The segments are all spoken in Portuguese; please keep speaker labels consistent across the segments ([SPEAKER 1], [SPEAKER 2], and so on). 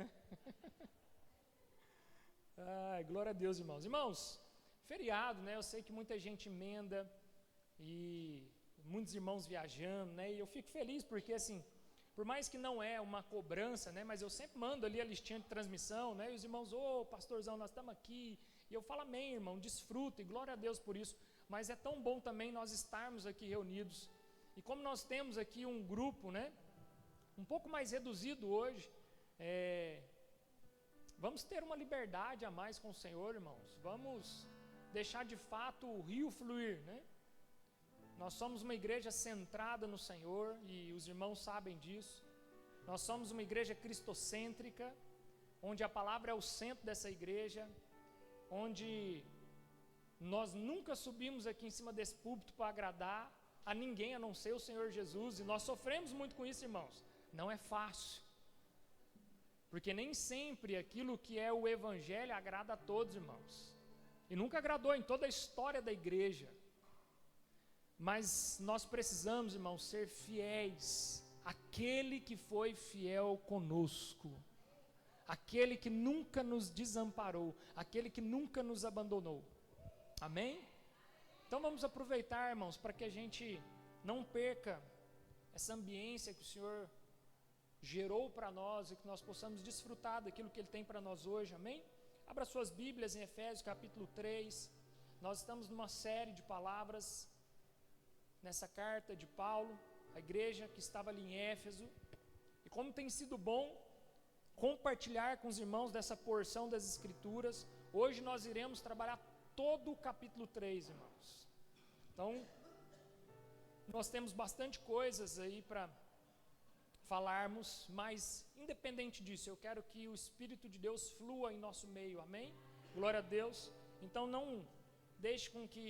[SPEAKER 1] né? Ai, glória a Deus, irmãos. Irmãos, feriado, né? Eu sei que muita gente emenda e muitos irmãos viajando, né? E eu fico feliz porque, assim, por mais que não é uma cobrança, né? Mas eu sempre mando ali a listinha de transmissão, né? E os irmãos, pastorzão, nós estamos aqui. E eu falo, amém, irmão, desfruta e glória a Deus por isso. Mas é tão bom também nós estarmos aqui reunidos. E como nós temos aqui um grupo, né? Um pouco mais reduzido hoje, vamos ter uma liberdade a mais com o Senhor, irmãos. Vamos deixar de fato o rio fluir, né? Nós somos uma igreja centrada no Senhor e os irmãos sabem disso. Nós somos uma igreja cristocêntrica, onde a palavra é o centro dessa igreja, onde nós nunca subimos aqui em cima desse púlpito para agradar a ninguém a não ser o Senhor Jesus, e nós sofremos muito com isso, irmãos. Não é fácil, porque nem sempre aquilo que é o evangelho agrada a todos, irmãos, e nunca agradou em toda a história da igreja. Mas nós precisamos, irmãos, ser fiéis àquele que foi fiel conosco, aquele que nunca nos desamparou, aquele que nunca nos abandonou. Amém? Então vamos aproveitar, irmãos, para que a gente não perca essa ambiência que o Senhor gerou para nós e que nós possamos desfrutar daquilo que Ele tem para nós hoje. Amém? Abra suas Bíblias em Efésios capítulo 3. Nós estamos numa série de palavras nessa carta de Paulo, a igreja que estava ali em Éfeso. E como tem sido bom compartilhar com os irmãos dessa porção das Escrituras, hoje nós iremos trabalhar todo o capítulo 3, irmãos. Então, nós temos bastante coisas aí para falarmos, mas independente disso, eu quero que o Espírito de Deus flua em nosso meio, amém? Glória a Deus. Então não deixe com que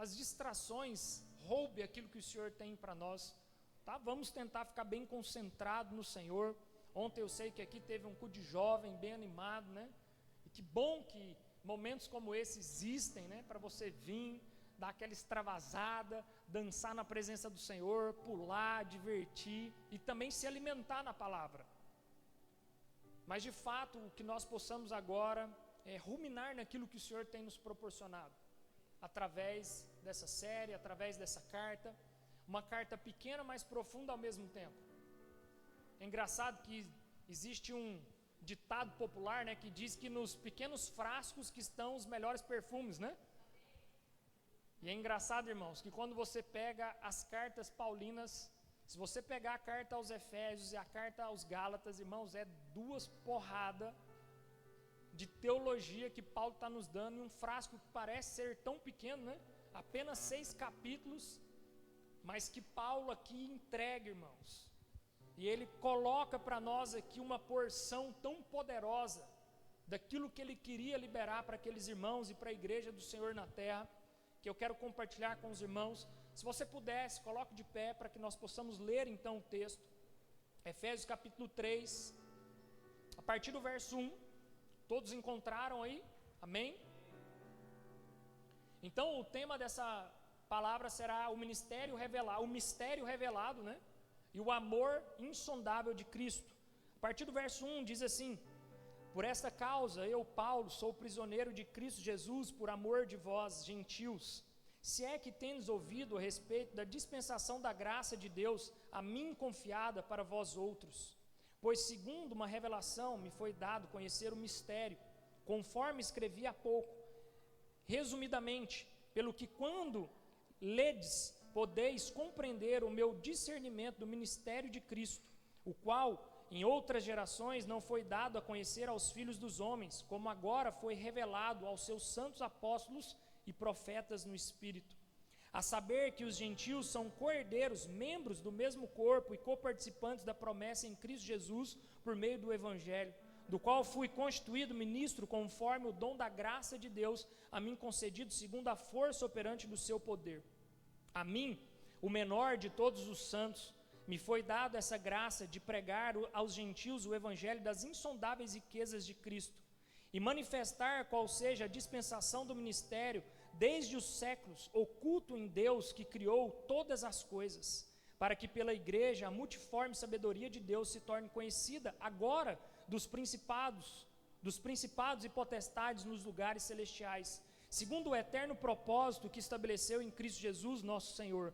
[SPEAKER 1] as distrações roubem aquilo que o Senhor tem para nós, tá? Vamos tentar ficar bem concentrado no Senhor. Ontem eu sei que aqui teve um culto de jovem bem animado, né? E que bom que momentos como esse existem, né? Para você vir, dar aquela extravasada, dançar na presença do Senhor, pular, divertir e também se alimentar na palavra. Mas de fato, o que nós possamos agora é ruminar naquilo que o Senhor tem nos proporcionado, através dessa série, através dessa carta, uma carta pequena, mas profunda ao mesmo tempo. É engraçado que existe um ditado popular, né, que diz que nos pequenos frascos que estão os melhores perfumes, né? E é engraçado, irmãos, que quando você pega as cartas paulinas, se você pegar a carta aos Efésios e a carta aos Gálatas, irmãos, é duas porradas de teologia que Paulo está nos dando em um frasco que parece ser tão pequeno, né? Apenas 6 capítulos, mas que Paulo aqui entrega, irmãos. E ele coloca para nós aqui uma porção tão poderosa daquilo que ele queria liberar para aqueles irmãos e para a igreja do Senhor na terra, que eu quero compartilhar com os irmãos. Se você pudesse, coloque de pé para que nós possamos ler então o texto. Efésios capítulo 3, a partir do verso 1. Todos encontraram aí? Amém? Então o tema dessa palavra será o mistério revelado, né? E o amor insondável de Cristo. A partir do verso 1 diz assim: por esta causa eu, Paulo, sou prisioneiro de Cristo Jesus por amor de vós, gentios, se é que tendes ouvido a respeito da dispensação da graça de Deus a mim confiada para vós outros. Pois segundo uma revelação me foi dado conhecer o mistério, conforme escrevi há pouco, resumidamente, pelo que quando ledes, podeis compreender o meu discernimento do ministério de Cristo, o qual em outras gerações não foi dado a conhecer aos filhos dos homens, como agora foi revelado aos seus santos apóstolos e profetas no Espírito. A saber que os gentios são co-herdeiros, membros do mesmo corpo e coparticipantes da promessa em Cristo Jesus por meio do Evangelho, do qual fui constituído ministro conforme o dom da graça de Deus a mim concedido segundo a força operante do seu poder. A mim, o menor de todos os santos, me foi dado essa graça de pregar aos gentios o evangelho das insondáveis riquezas de Cristo e manifestar qual seja a dispensação do ministério desde os séculos, oculto em Deus que criou todas as coisas, para que pela igreja a multiforme sabedoria de Deus se torne conhecida agora dos principados e potestades nos lugares celestiais, segundo o eterno propósito que estabeleceu em Cristo Jesus, nosso Senhor,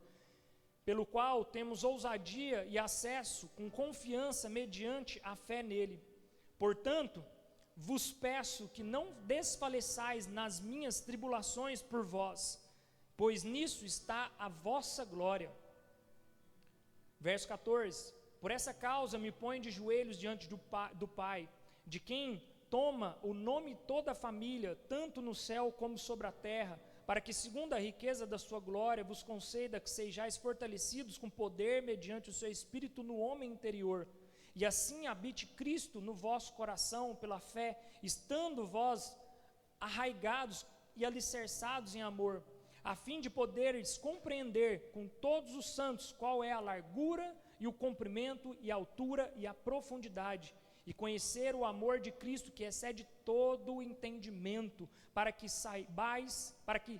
[SPEAKER 1] pelo qual temos ousadia e acesso com confiança mediante a fé nele. Portanto, vos peço que não desfaleçais nas minhas tribulações por vós, pois nisso está a vossa glória. Verso 14: por essa causa me ponho de joelhos diante do Pai, de quem toma o nome toda a família, tanto no céu como sobre a terra, para que, segundo a riqueza da sua glória, vos conceda que sejais fortalecidos com poder mediante o seu Espírito no homem interior, e assim habite Cristo no vosso coração pela fé, estando vós arraigados e alicerçados em amor, a fim de poderes compreender com todos os santos qual é a largura e o comprimento e a altura e a profundidade, e conhecer o amor de Cristo que excede todo o entendimento, para que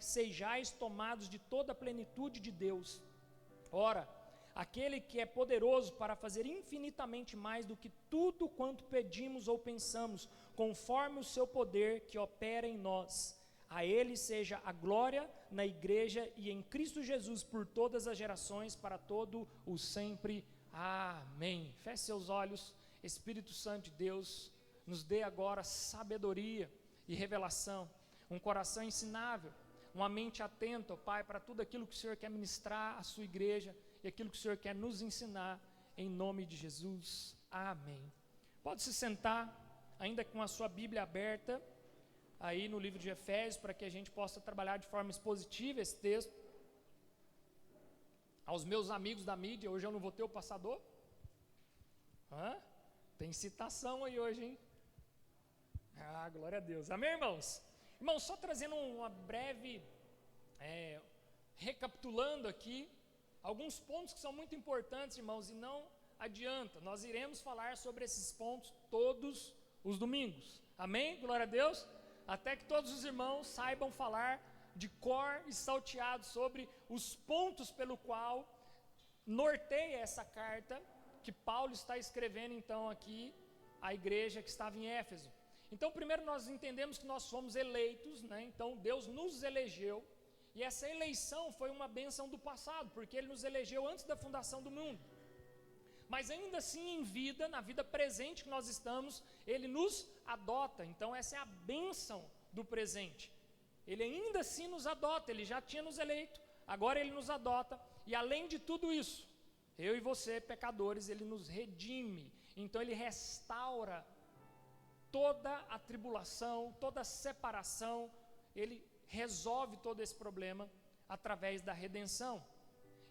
[SPEAKER 1] sejais tomados de toda a plenitude de Deus. Ora, aquele que é poderoso para fazer infinitamente mais do que tudo quanto pedimos ou pensamos, conforme o seu poder que opera em nós. A ele seja a glória na igreja e em Cristo Jesus por todas as gerações, para todo o sempre. Amém. Feche seus olhos. Espírito Santo de Deus, nos dê agora sabedoria e revelação, um coração ensinável, uma mente atenta, ó Pai, para tudo aquilo que o Senhor quer ministrar à sua igreja e aquilo que o Senhor quer nos ensinar, em nome de Jesus. Amém. Pode se sentar, ainda com a sua Bíblia aberta, aí no livro de Efésios, para que a gente possa trabalhar de forma expositiva esse texto. Aos meus amigos da mídia, hoje eu não vou ter o passador? Tem citação aí hoje, hein? Glória a Deus. Amém, irmãos? Irmãos, só trazendo uma breve, recapitulando aqui, alguns pontos que são muito importantes, irmãos, e não adianta, nós iremos falar sobre esses pontos todos os domingos. Amém? Glória a Deus. Até que todos os irmãos saibam falar de cor e salteado sobre os pontos pelo qual norteia essa carta que Paulo está escrevendo então aqui à igreja que estava em Éfeso. Então, primeiro nós entendemos que nós somos eleitos, né? Então Deus nos elegeu, e essa eleição foi uma bênção do passado, porque Ele nos elegeu antes da fundação do mundo. Mas ainda assim em vida, na vida presente que nós estamos, Ele nos adota. Então essa é a bênção do presente. Ele ainda assim nos adota, Ele já tinha nos eleito, agora Ele nos adota, e além de tudo isso, eu e você, pecadores, Ele nos redime. Então Ele restaura toda a tribulação, toda a separação. Ele resolve todo esse problema através da redenção.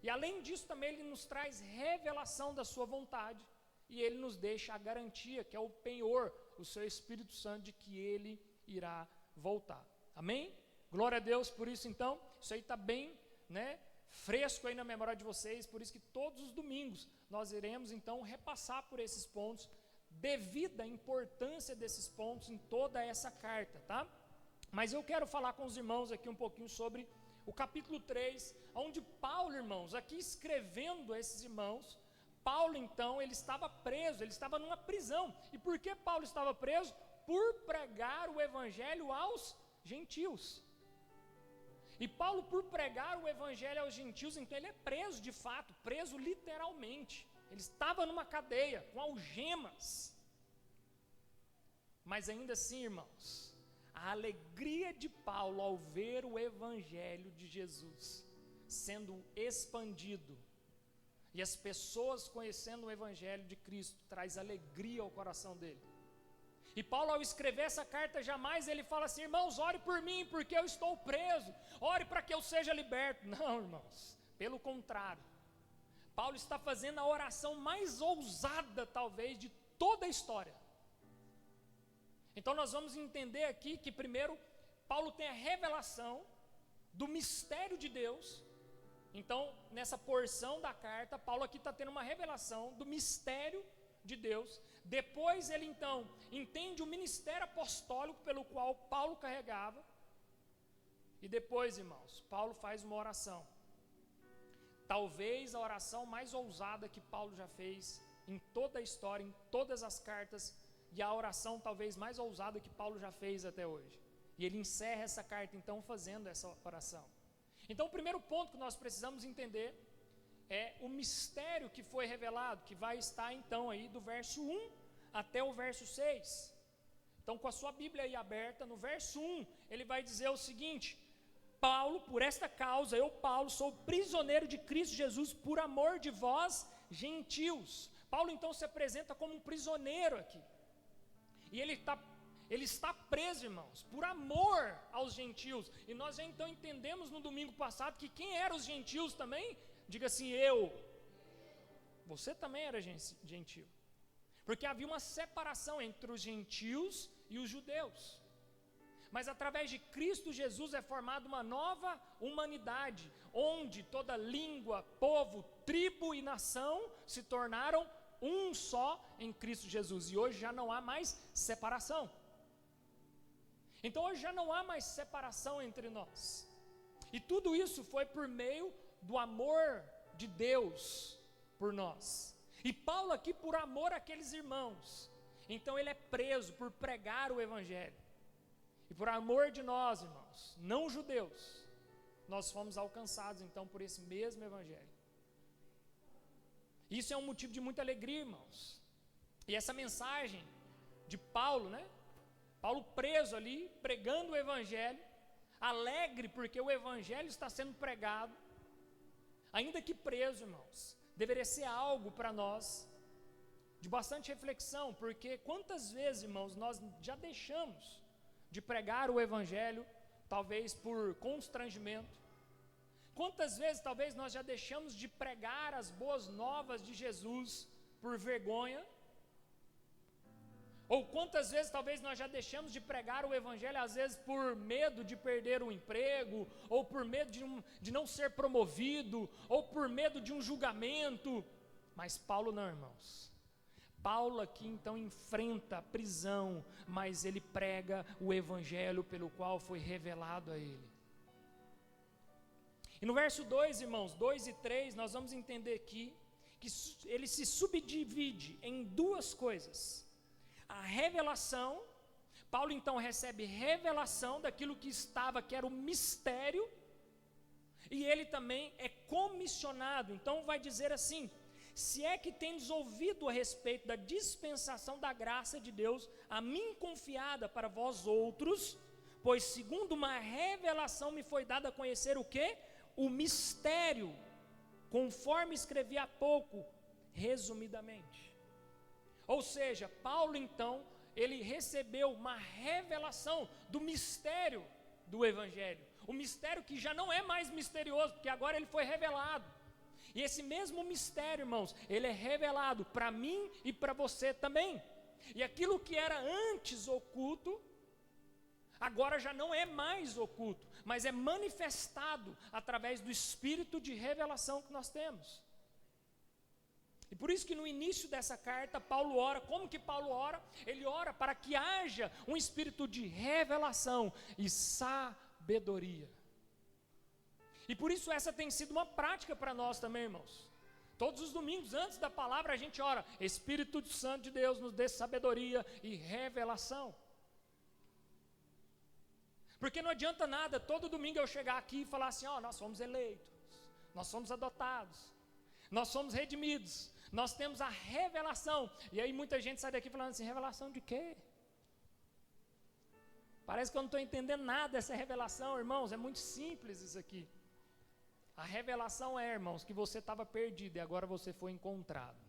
[SPEAKER 1] E além disso também Ele nos traz revelação da sua vontade. E Ele nos deixa a garantia, que é o penhor, o seu Espírito Santo, de que Ele irá voltar. Amém? Glória a Deus por isso então. Isso aí está bem, fresco aí na memória de vocês, por isso que todos os domingos nós iremos então repassar por esses pontos, devido à importância desses pontos em toda essa carta, tá? Mas eu quero falar com os irmãos aqui um pouquinho sobre o capítulo 3, onde Paulo, irmãos, aqui escrevendo a esses irmãos, Paulo então, ele estava preso, ele estava numa prisão. E por que Paulo estava preso? Por pregar o evangelho aos gentios. E Paulo, por pregar o evangelho aos gentios, então ele é preso de fato, preso literalmente. Ele estava numa cadeia, com algemas. Mas ainda assim, irmãos, a alegria de Paulo ao ver o evangelho de Jesus sendo expandido, e as pessoas conhecendo o evangelho de Cristo, traz alegria ao coração dele. E Paulo, ao escrever essa carta, jamais ele fala assim: irmãos, ore por mim, porque eu estou preso, ore para que eu seja liberto. Não, irmãos, pelo contrário, Paulo está fazendo a oração mais ousada, talvez, de toda a história. Então nós vamos entender aqui que primeiro, Paulo tem a revelação do mistério de Deus. Então, nessa porção da carta, Paulo aqui está tendo uma revelação do mistério de Deus. Depois ele então entende o ministério apostólico pelo qual Paulo carregava. E depois, irmãos, Paulo faz uma oração. Talvez a oração mais ousada que Paulo já fez em toda a história, em todas as cartas e a oração talvez mais ousada que Paulo já fez até hoje. E ele encerra essa carta então fazendo essa oração. Então o primeiro ponto que nós precisamos entender é o mistério que foi revelado, que vai estar então aí do verso 1 até o verso 6. Então, com a sua Bíblia aí aberta, no verso 1, ele vai dizer o seguinte: Paulo, por esta causa, eu, Paulo, sou prisioneiro de Cristo Jesus, por amor de vós, gentios. Paulo, então, se apresenta como um prisioneiro aqui. E ele está preso, irmãos, por amor aos gentios. E nós já, então, entendemos no domingo passado que quem eram os gentios também? Diga assim, eu. Você também era gentio. Porque havia uma separação entre os gentios e os judeus. Mas através de Cristo Jesus é formada uma nova humanidade, onde toda língua, povo, tribo e nação se tornaram um só em Cristo Jesus. E hoje já não há mais separação. Então hoje já não há mais separação entre nós. E tudo isso foi por meio do amor de Deus por nós. E Paulo aqui por amor àqueles irmãos. Então ele é preso por pregar o Evangelho. E por amor de nós, irmãos, não judeus, nós fomos alcançados então por esse mesmo Evangelho. Isso é um motivo de muita alegria, irmãos. E essa mensagem de Paulo, né? Paulo preso ali, pregando o Evangelho, alegre porque o Evangelho está sendo pregado, ainda que preso, irmãos, deveria ser algo para nós de bastante reflexão, porque quantas vezes, irmãos, nós já deixamos de pregar o Evangelho, talvez por constrangimento. Quantas vezes, talvez, nós já deixamos de pregar as boas novas de Jesus por vergonha? Ou quantas vezes, talvez, nós já deixamos de pregar o Evangelho, às vezes, por medo de perder o emprego, ou por medo de não ser promovido, ou por medo de um julgamento. Mas Paulo não, irmãos. Paulo aqui então enfrenta a prisão, mas ele prega o Evangelho pelo qual foi revelado a ele. E no verso 2, irmãos, 2 e 3, nós vamos entender aqui que ele se subdivide em duas coisas. A revelação, Paulo então recebe revelação daquilo que estava, que era o mistério, e ele também é comissionado. Então vai dizer assim: se é que tendes ouvido a respeito da dispensação da graça de Deus, a mim confiada para vós outros, pois segundo uma revelação me foi dada a conhecer o quê? O mistério, conforme escrevi há pouco, resumidamente. Ou seja, Paulo então, ele recebeu uma revelação do mistério do Evangelho. O mistério que já não é mais misterioso, porque agora ele foi revelado. E esse mesmo mistério, irmãos, ele é revelado para mim e para você também. E aquilo que era antes oculto, agora já não é mais oculto, mas é manifestado através do espírito de revelação que nós temos. E por isso que no início dessa carta, Paulo ora. Como que Paulo ora? Ele ora para que haja um espírito de revelação e sabedoria. E por isso essa tem sido uma prática para nós também, irmãos. Todos os domingos, antes da palavra, a gente ora: Espírito Santo de Deus, nos dê sabedoria e revelação. Porque não adianta nada todo domingo eu chegar aqui e falar assim: ó, nós somos eleitos, nós somos adotados, nós somos redimidos, nós temos a revelação. E aí muita gente sai daqui falando assim: revelação de quê? Parece que eu não estou entendendo nada dessa revelação, irmãos. É muito simples isso aqui. A revelação é, irmãos, que você estava perdido e agora você foi encontrado.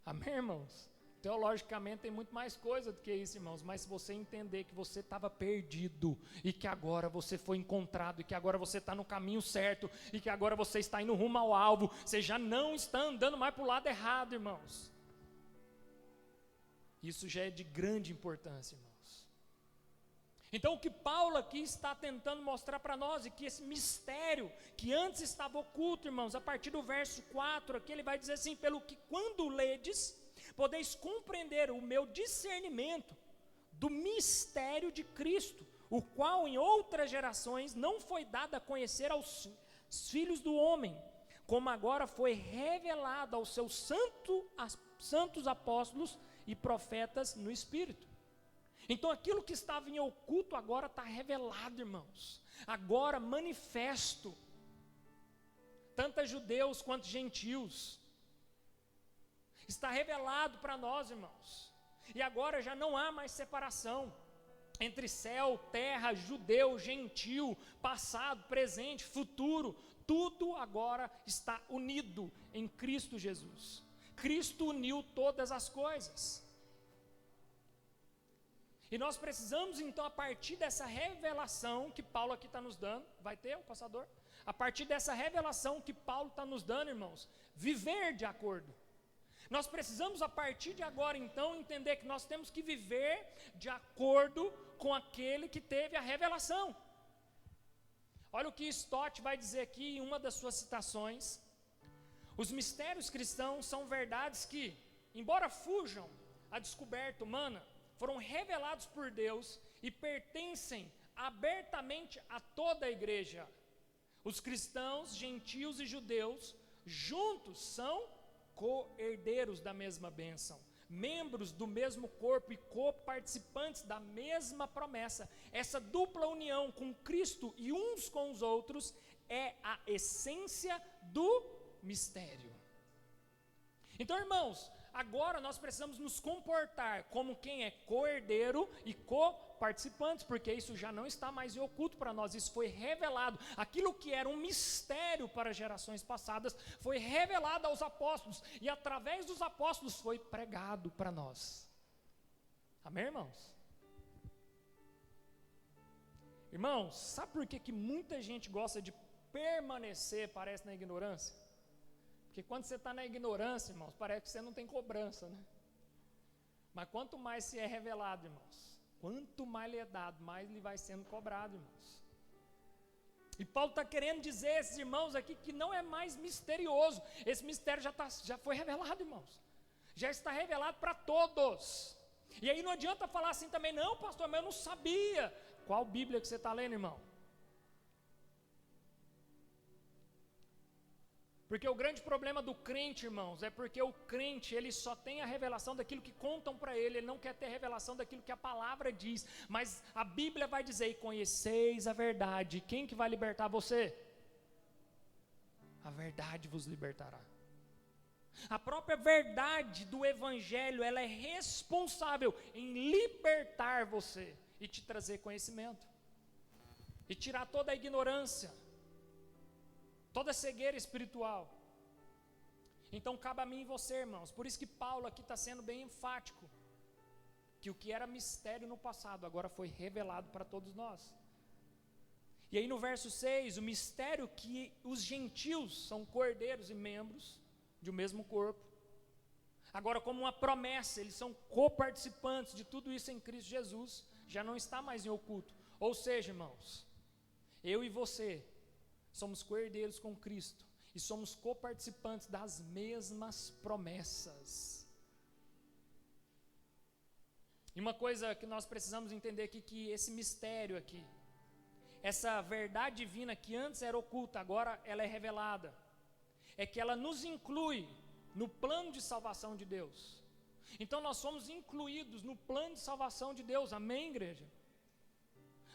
[SPEAKER 1] Amém, irmãos? Teologicamente tem muito mais coisa do que isso, irmãos. Mas se você entender que você estava perdido e que agora você foi encontrado, e que agora você está no caminho certo, e que agora você está indo rumo ao alvo, você já não está andando mais para o lado errado, irmãos. Isso já é de grande importância, irmãos. Então o que Paulo aqui está tentando mostrar para nós, e que esse mistério que antes estava oculto, irmãos, a partir do verso 4 aqui ele vai dizer assim: pelo que quando ledes, podeis compreender o meu discernimento do mistério de Cristo, o qual em outras gerações não foi dado a conhecer aos filhos do homem, como agora foi revelado aos seus santos santos apóstolos e profetas no Espírito. Então aquilo que estava em oculto agora está revelado, irmãos. Agora manifesto, tanto a judeus quanto gentios. Está revelado para nós, irmãos. E agora já não há mais separação entre céu, terra, judeu, gentil, passado, presente, futuro. Tudo agora está unido em Cristo Jesus. Cristo uniu todas as coisas. E nós precisamos então, a partir dessa revelação que Paulo aqui está nos dando, vai ter o passador? A partir dessa revelação que Paulo está nos dando, irmãos, viver de acordo. Nós precisamos a partir de agora então entender que nós temos que viver de acordo com aquele que teve a revelação. Olha o que Stott vai dizer aqui em uma das suas citações. Os mistérios cristãos são verdades que, embora fujam à descoberta humana, foram revelados por Deus e pertencem abertamente a toda a igreja. Os cristãos, gentios e judeus, juntos são co-herdeiros da mesma bênção, membros do mesmo corpo e co-participantes da mesma promessa. Essa dupla união com Cristo e uns com os outros é a essência do mistério. Então, irmãos, agora nós precisamos nos comportar como quem é co-herdeiro e co-participantes, porque isso já não está mais em oculto para nós, isso foi revelado. Aquilo que era um mistério para gerações passadas foi revelado aos apóstolos, e através dos apóstolos foi pregado para nós. Amém, irmãos? Irmãos, sabe por que muita gente gosta de permanecer, parece, na ignorância? Porque quando você está na ignorância, irmãos, parece que você não tem cobrança, né? Mas quanto mais se é revelado, irmãos, quanto mais lhe é dado, mais lhe vai sendo cobrado, irmãos. E Paulo está querendo dizer a esses irmãos aqui que não é mais misterioso. Esse mistério já foi revelado, irmãos. Já está revelado para todos. E aí não adianta falar assim também, não, pastor, mas eu não sabia. Qual Bíblia que você está lendo, irmão? Porque o grande problema do crente, irmãos, é porque o crente, ele só tem a revelação daquilo que contam para ele não quer ter a revelação daquilo que a palavra diz, mas a Bíblia vai dizer, e conheceis a verdade. Quem que vai libertar você? A verdade vos libertará. A própria verdade do Evangelho, ela é responsável em libertar você e te trazer conhecimento, e tirar toda a ignorância, toda cegueira espiritual. Então cabe a mim e você, irmãos. Por isso que Paulo aqui está sendo bem enfático, que o que era mistério no passado, agora foi revelado para todos nós. E aí no verso 6, o mistério que os gentios são cordeiros e membros de um mesmo corpo, agora como uma promessa, eles são coparticipantes de tudo isso em Cristo Jesus, já não está mais em oculto. Ou seja, irmãos, eu e você somos co-herdeiros com Cristo e somos coparticipantes das mesmas promessas. E uma coisa que nós precisamos entender aqui, que esse mistério aqui, essa verdade divina que antes era oculta, agora ela é revelada, é que ela nos inclui no plano de salvação de Deus. Então nós somos incluídos no plano de salvação de Deus, amém, igreja?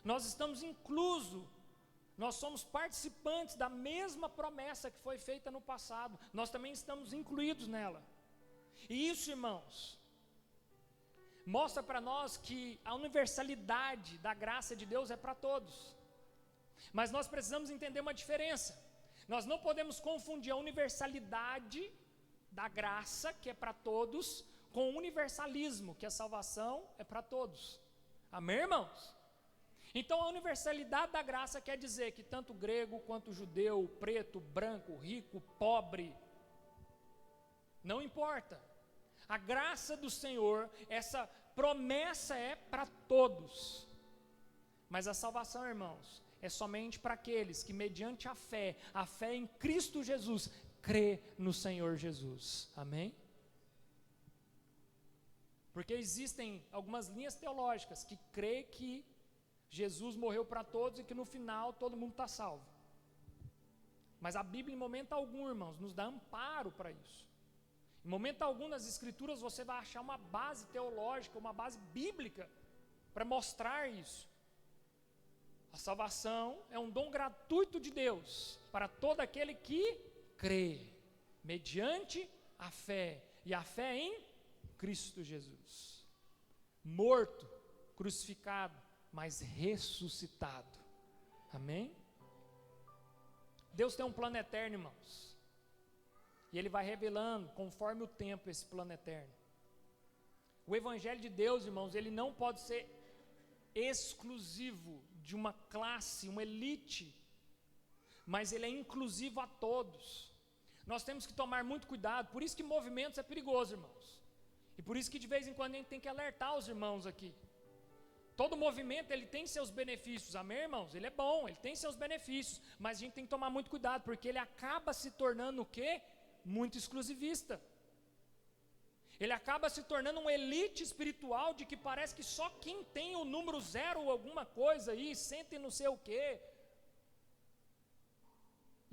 [SPEAKER 1] Nós estamos inclusos. Nós somos participantes da mesma promessa que foi feita no passado. Nós também estamos incluídos nela. E isso, irmãos, mostra para nós que a universalidade da graça de Deus é para todos. Mas nós precisamos entender uma diferença. Nós não podemos confundir a universalidade da graça, que é para todos, com o universalismo, que a salvação é para todos. Amém, irmãos? Então a universalidade da graça quer dizer que tanto grego quanto judeu, preto, branco, rico, pobre, não importa. A graça do Senhor, essa promessa é para todos. Mas a salvação, irmãos, é somente para aqueles que mediante a fé em Cristo Jesus, crê no Senhor Jesus. Amém? Porque existem algumas linhas teológicas que creem que Jesus morreu para todos e que no final todo mundo está salvo. Mas a Bíblia em momento algum, irmãos, nos dá amparo para isso. Em momento algum nas Escrituras você vai achar uma base teológica, uma base bíblica para mostrar isso. A salvação é um dom gratuito de Deus para todo aquele que crê, mediante a fé, e a fé em Cristo Jesus. Morto, crucificado, mas ressuscitado. Amém? Deus tem um plano eterno, irmãos. E Ele vai revelando, conforme o tempo, esse plano eterno. O Evangelho de Deus, irmãos, ele não pode ser exclusivo de uma classe, uma elite, mas ele é inclusivo a todos. Nós temos que tomar muito cuidado, por isso que movimentos é perigoso, irmãos. E por isso que de vez em quando a gente tem que alertar os irmãos aqui. Todo movimento ele tem seus benefícios, amém, irmãos? Ele é bom, ele tem seus benefícios, mas a gente tem que tomar muito cuidado, porque ele acaba se tornando o quê? Muito exclusivista. Ele acaba se tornando uma elite espiritual de que parece que só quem tem o número 0 ou alguma coisa aí, sente não sei o quê.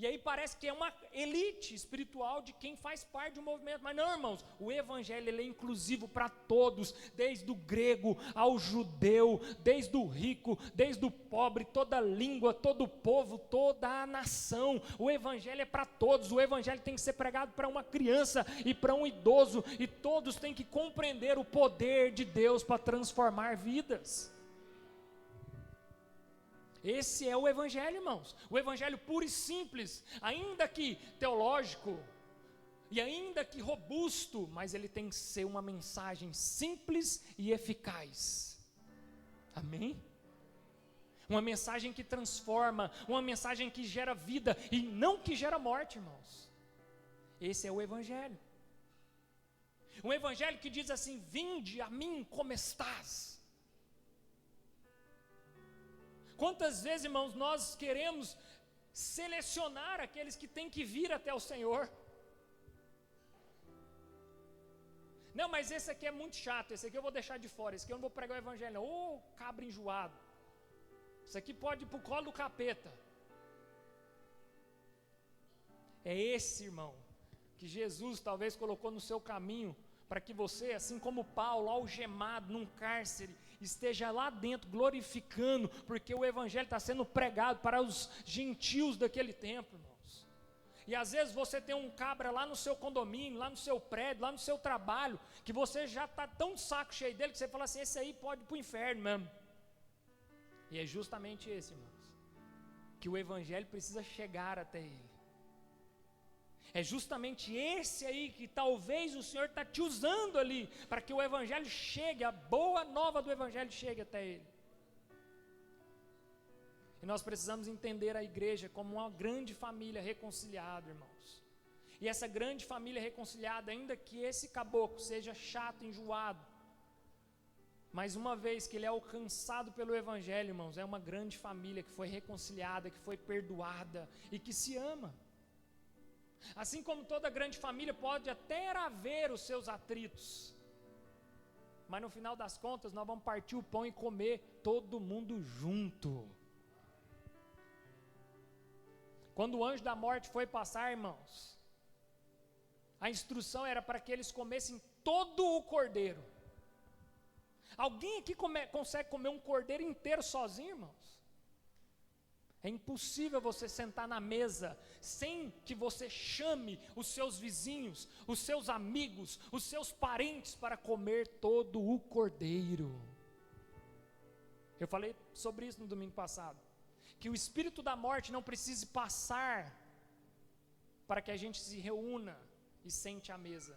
[SPEAKER 1] E aí parece que é uma elite espiritual de quem faz parte do movimento. Mas não, irmãos, o Evangelho ele é inclusivo para todos, desde o grego ao judeu, desde o rico, desde o pobre, toda língua, todo povo, toda a nação. O Evangelho é para todos, o Evangelho tem que ser pregado para uma criança e para um idoso, e todos têm que compreender o poder de Deus para transformar vidas. Esse é o Evangelho, irmãos, o Evangelho puro e simples, ainda que teológico, e ainda que robusto, mas ele tem que ser uma mensagem simples e eficaz, amém? Uma mensagem que transforma, uma mensagem que gera vida, e não que gera morte, irmãos. Esse é o Evangelho, um Evangelho que diz assim: vinde a mim como estás. Quantas vezes, irmãos, nós queremos selecionar aqueles que têm que vir até o Senhor? Não, mas esse aqui é muito chato, esse aqui eu vou deixar de fora, esse aqui eu não vou pregar o Evangelho não. Ô, cabra enjoado, isso aqui pode ir para o colo do capeta. É esse, irmão, que Jesus talvez colocou no seu caminho, para que você, assim como Paulo, algemado num cárcere, esteja lá dentro glorificando, porque o Evangelho está sendo pregado para os gentios daquele tempo, irmãos. E às vezes você tem um cabra lá no seu condomínio, lá no seu prédio, lá no seu trabalho, que você já está tão de saco cheio dele, que você fala assim: esse aí pode ir para o inferno mesmo. E é justamente esse, irmãos, que o Evangelho precisa chegar até ele. É justamente esse aí que talvez o Senhor está te usando ali, para que o Evangelho chegue, a boa nova do Evangelho chegue até ele. E nós precisamos entender a igreja como uma grande família reconciliada, irmãos. E essa grande família reconciliada, ainda que esse caboclo seja chato, enjoado, mas uma vez que ele é alcançado pelo Evangelho, irmãos, é uma grande família que foi reconciliada, que foi perdoada e que se ama. Assim como toda grande família pode até haver os seus atritos, mas no final das contas nós vamos partir o pão e comer todo mundo junto. Quando o anjo da morte foi passar, irmãos, a instrução era para que eles comessem todo o cordeiro. Alguém aqui consegue comer um cordeiro inteiro sozinho, irmãos? É impossível você sentar na mesa sem que você chame os seus vizinhos, os seus amigos, os seus parentes para comer todo o cordeiro. Eu falei sobre isso no domingo passado, que o espírito da morte não precise passar para que a gente se reúna e sente à mesa.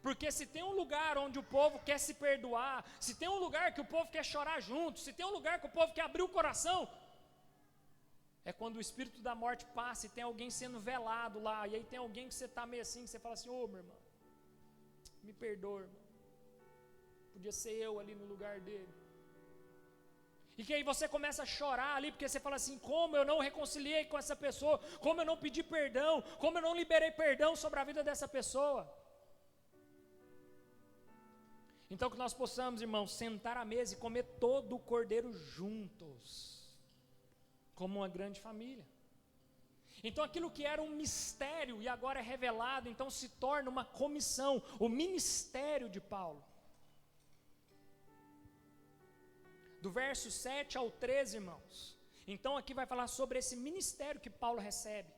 [SPEAKER 1] Porque se tem um lugar onde o povo quer se perdoar, se tem um lugar que o povo quer chorar junto, se tem um lugar que o povo quer abrir o coração, é quando o espírito da morte passa e tem alguém sendo velado lá, e aí tem alguém que você está meio assim, que você fala assim: ô meu irmão, me perdoa, irmão, podia ser eu ali no lugar dele. E que aí você começa a chorar ali, porque você fala assim: como eu não reconciliei com essa pessoa, como eu não pedi perdão, como eu não liberei perdão sobre a vida dessa pessoa. Então que nós possamos, irmãos, sentar à mesa e comer todo o cordeiro juntos, como uma grande família. Então aquilo que era um mistério e agora é revelado, então se torna uma comissão, o ministério de Paulo. Do verso 7 ao 13, irmãos, então aqui vai falar sobre esse ministério que Paulo recebe.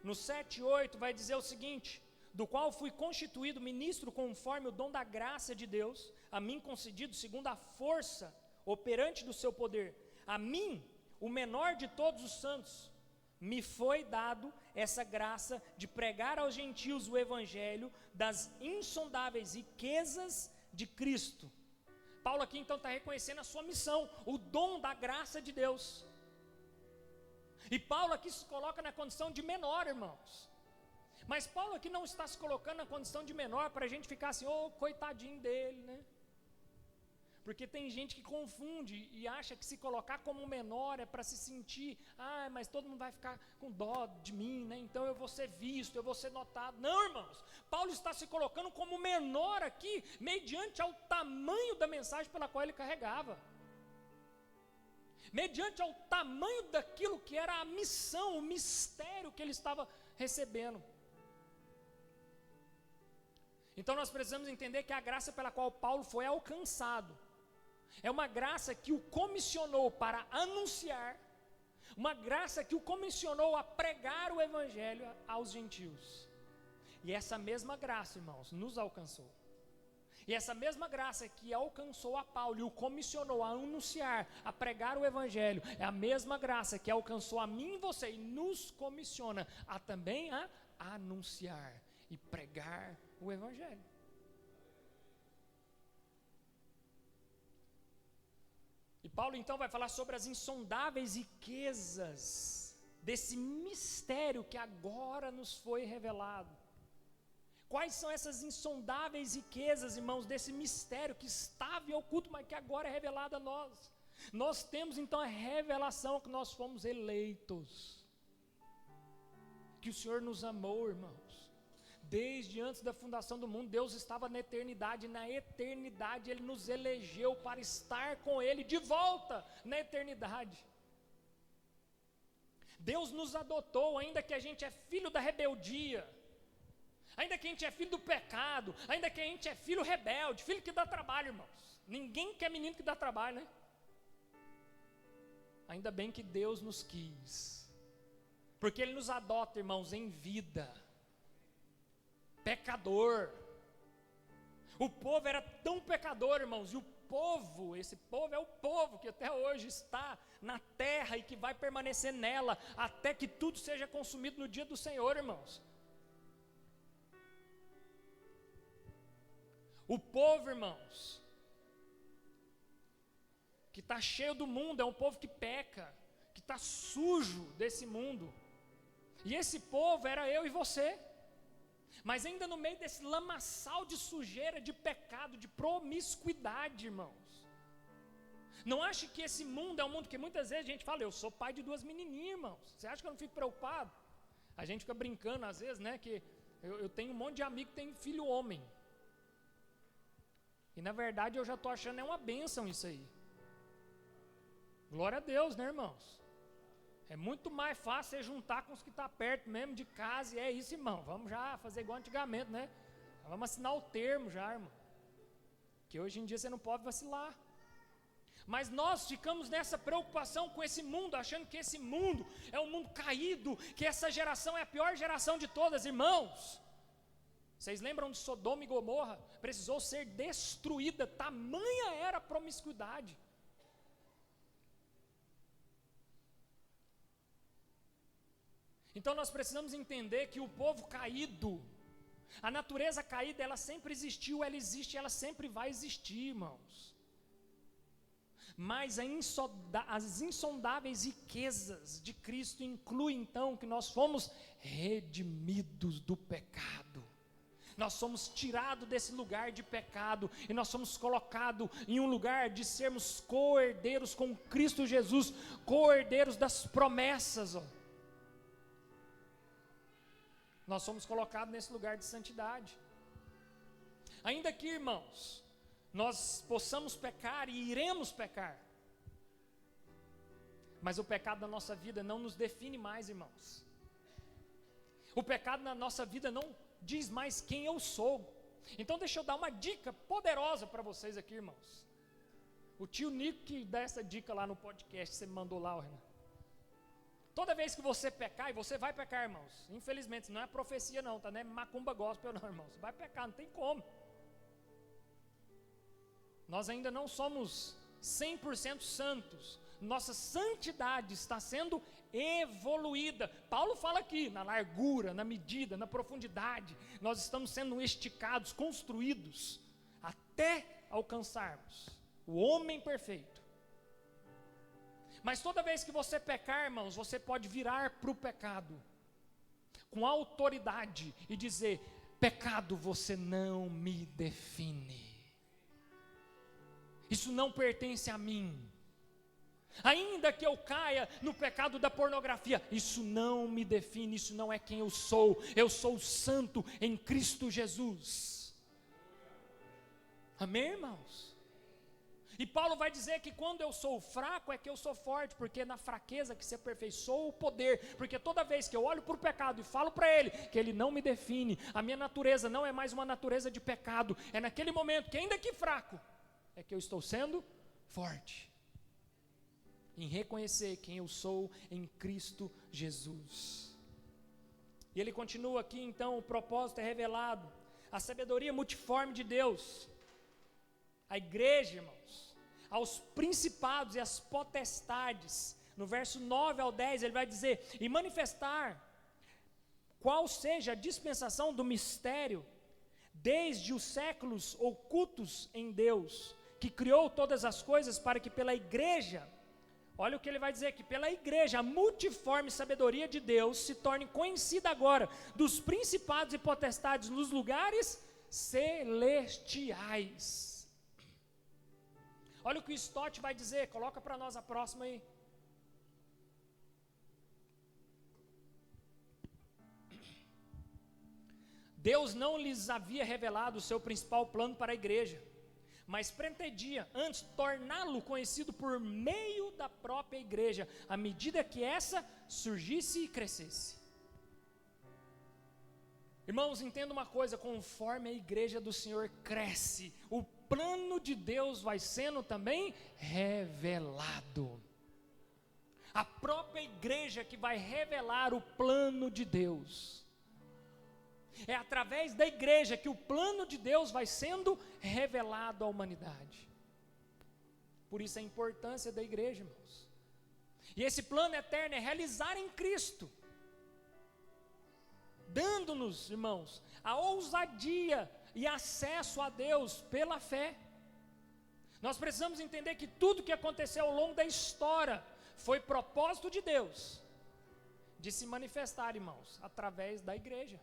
[SPEAKER 1] No 7 e 8 vai dizer o seguinte: do qual fui constituído ministro conforme o dom da graça de Deus, a mim concedido segundo a força operante do seu poder. A mim, o menor de todos os santos, me foi dado essa graça de pregar aos gentios o evangelho das insondáveis riquezas de Cristo. Paulo aqui então está reconhecendo a sua missão, o dom da graça de Deus. E Paulo aqui se coloca na condição de menor, irmãos. Mas Paulo aqui não está se colocando na condição de menor para a gente ficar assim, coitadinho dele, né? Porque tem gente que confunde e acha que se colocar como menor é para se sentir, mas todo mundo vai ficar com dó de mim, né? Então eu vou ser visto, eu vou ser notado. Não, irmãos, Paulo está se colocando como menor aqui, mediante ao tamanho da mensagem pela qual ele carregava. Mediante ao tamanho daquilo que era a missão, o mistério que ele estava recebendo. Então nós precisamos entender que a graça pela qual Paulo foi alcançado é uma graça que o comissionou para anunciar, uma graça que o comissionou a pregar o evangelho aos gentios. E essa mesma graça, irmãos, nos alcançou. E essa mesma graça que alcançou a Paulo e o comissionou a anunciar, a pregar o evangelho, é a mesma graça que alcançou a mim e você e nos comissiona a também a anunciar e pregar o evangelho. E Paulo então vai falar sobre as insondáveis riquezas desse mistério que agora nos foi revelado. Quais são essas insondáveis riquezas, irmãos, desse mistério que estava em oculto, mas que agora é revelado a nós? Nós temos então a revelação que nós fomos eleitos, que o Senhor nos amou, irmãos. Desde antes da fundação do mundo, Deus estava na eternidade, e na eternidade Ele nos elegeu para estar com Ele de volta na eternidade. Deus nos adotou, ainda que a gente é filho da rebeldia, ainda que a gente é filho do pecado, ainda que a gente é filho rebelde, filho que dá trabalho, irmãos. Ninguém quer menino que dá trabalho, né? Ainda bem que Deus nos quis, porque Ele nos adota, irmãos, em vida. Pecador. O povo era tão pecador, irmãos, e esse povo é o povo que até hoje está na terra e que vai permanecer nela, até que tudo seja consumido no dia do Senhor, irmãos. O povo, irmãos, que está cheio do mundo, é um povo que peca, que está sujo desse mundo, e esse povo era eu e você. Mas ainda no meio desse lamaçal de sujeira, de pecado, de promiscuidade, irmãos. Não ache que esse mundo é um mundo que muitas vezes a gente fala, eu sou pai de 2 menininhas, irmãos. Você acha que eu não fico preocupado? A gente fica brincando às vezes, né, que eu tenho um monte de amigo que tem filho homem. E na verdade eu já estou achando é uma bênção isso aí. Glória a Deus, né, irmãos? É muito mais fácil você juntar com os que estão perto mesmo de casa, e é isso, irmão. Vamos já fazer igual antigamente, né? Vamos assinar o termo já, irmão. Que hoje em dia você não pode vacilar. Mas nós ficamos nessa preocupação com esse mundo, achando que esse mundo é um mundo caído, que essa geração é a pior geração de todas, irmãos. Vocês lembram de Sodoma e Gomorra? Precisou ser destruída, tamanha era a promiscuidade. Então nós precisamos entender que o povo caído, a natureza caída, ela sempre existiu, ela existe, ela sempre vai existir, irmãos. Mas as insondáveis riquezas de Cristo incluem então que nós fomos redimidos do pecado. Nós somos tirados desse lugar de pecado e nós somos colocados em um lugar de sermos co-herdeiros com Cristo Jesus, co-herdeiros das promessas, Nós somos colocados nesse lugar de santidade. Ainda que, irmãos, nós possamos pecar e iremos pecar, mas o pecado da nossa vida não nos define mais, irmãos. O pecado na nossa vida não diz mais quem eu sou. Então deixa eu dar uma dica poderosa para vocês aqui, irmãos. O tio Nico que dá essa dica lá no podcast, você me mandou lá, Renan. Toda vez que você pecar, e você vai pecar, irmãos, infelizmente, não é profecia não, tá? Não é macumba gospel não, irmãos, você vai pecar, não tem como. Nós ainda não somos 100% santos, nossa santidade está sendo evoluída. Paulo fala aqui, na largura, na medida, na profundidade, nós estamos sendo esticados, construídos, até alcançarmos o homem perfeito. Mas toda vez que você pecar, irmãos, você pode virar para o pecado, com autoridade, e dizer: pecado, você não me define, isso não pertence a mim. Ainda que eu caia no pecado da pornografia, isso não me define, isso não é quem eu sou santo em Cristo Jesus. Amém, irmãos? E Paulo vai dizer que quando eu sou fraco é que eu sou forte, porque é na fraqueza que se aperfeiçoa o poder, porque toda vez que eu olho para o pecado e falo para ele que ele não me define, a minha natureza não é mais uma natureza de pecado, é naquele momento que ainda que fraco, é que eu estou sendo forte, em reconhecer quem eu sou em Cristo Jesus. E ele continua aqui então, o propósito é revelado, a sabedoria multiforme de Deus, a igreja, irmãos, aos principados e às potestades, no verso 9 ao 10 ele vai dizer, e manifestar qual seja a dispensação do mistério, desde os séculos ocultos em Deus, que criou todas as coisas para que pela igreja, olha o que ele vai dizer aqui, pela igreja, a multiforme sabedoria de Deus se torne conhecida agora, dos principados e potestades nos lugares celestiais. Olha o que o Stott vai dizer, coloca para nós a próxima aí. Deus não lhes havia revelado o seu principal plano para a igreja, mas pretendia antes torná-lo conhecido por meio da própria igreja, à medida que essa surgisse e crescesse. Irmãos, entenda uma coisa, conforme a igreja do Senhor cresce, o plano de Deus vai sendo também revelado. A própria igreja que vai revelar o plano de Deus. É através da igreja que o plano de Deus vai sendo revelado à humanidade. Por isso a importância da igreja, irmãos. E esse plano eterno é realizar em Cristo, dando-nos, irmãos, a ousadia e acesso a Deus pela fé. Nós precisamos entender que tudo que aconteceu ao longo da história foi propósito de Deus de se manifestar, irmãos, através da igreja.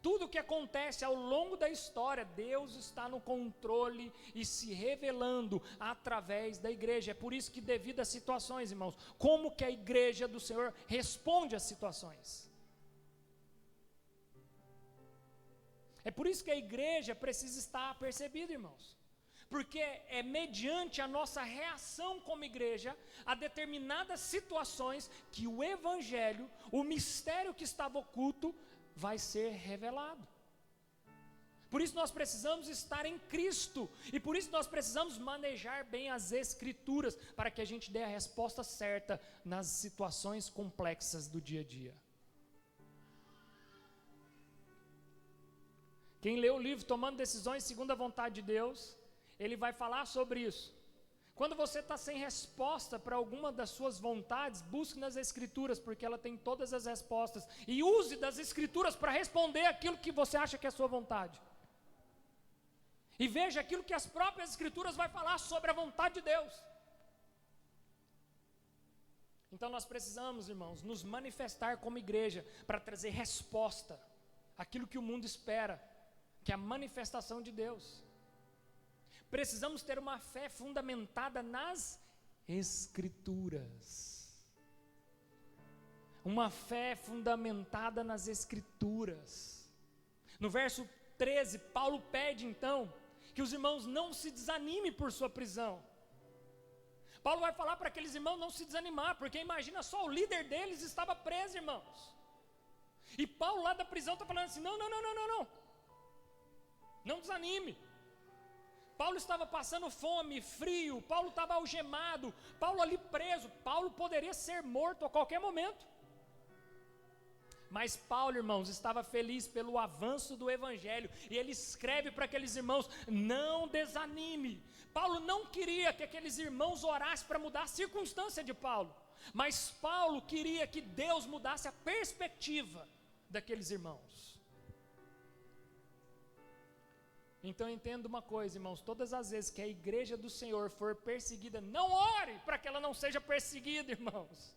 [SPEAKER 1] Tudo que acontece ao longo da história, Deus está no controle e se revelando através da igreja. É por isso que devido às situações, irmãos, como que a igreja do Senhor responde às situações? É por isso que a igreja precisa estar apercebida, irmãos. Porque é mediante a nossa reação como igreja a determinadas situações que o evangelho, o mistério que estava oculto, vai ser revelado. Por isso nós precisamos estar em Cristo, e por isso nós precisamos manejar bem as escrituras, para que a gente dê a resposta certa nas situações complexas do dia a dia. Quem lê o livro Tomando Decisões segundo a Vontade de Deus, ele vai falar sobre isso. Quando você está sem resposta para alguma das suas vontades, busque nas escrituras, porque ela tem todas as respostas, e use das escrituras para responder aquilo que você acha que é a sua vontade. E veja aquilo que as próprias escrituras vão falar sobre a vontade de Deus. Então nós precisamos, irmãos, nos manifestar como igreja, para trazer resposta àquilo que o mundo espera, que é a manifestação de Deus. Precisamos ter uma fé fundamentada nas Escrituras. Uma fé fundamentada nas Escrituras. No verso 13, Paulo pede então que os irmãos não se desanimem por sua prisão. Paulo vai falar para aqueles irmãos não se desanimar, porque imagina só, o líder deles estava preso, irmãos. E Paulo lá da prisão está falando assim, não desanime. Paulo estava passando fome, frio, Paulo estava algemado, Paulo ali preso, Paulo poderia ser morto a qualquer momento. Mas Paulo, irmãos, estava feliz pelo avanço do evangelho, e ele escreve para aqueles irmãos, não desanime. Paulo não queria que aqueles irmãos orassem para mudar a circunstância de Paulo, mas Paulo queria que Deus mudasse a perspectiva daqueles irmãos. Então entenda uma coisa, irmãos, todas as vezes que a igreja do Senhor for perseguida, não ore para que ela não seja perseguida, irmãos.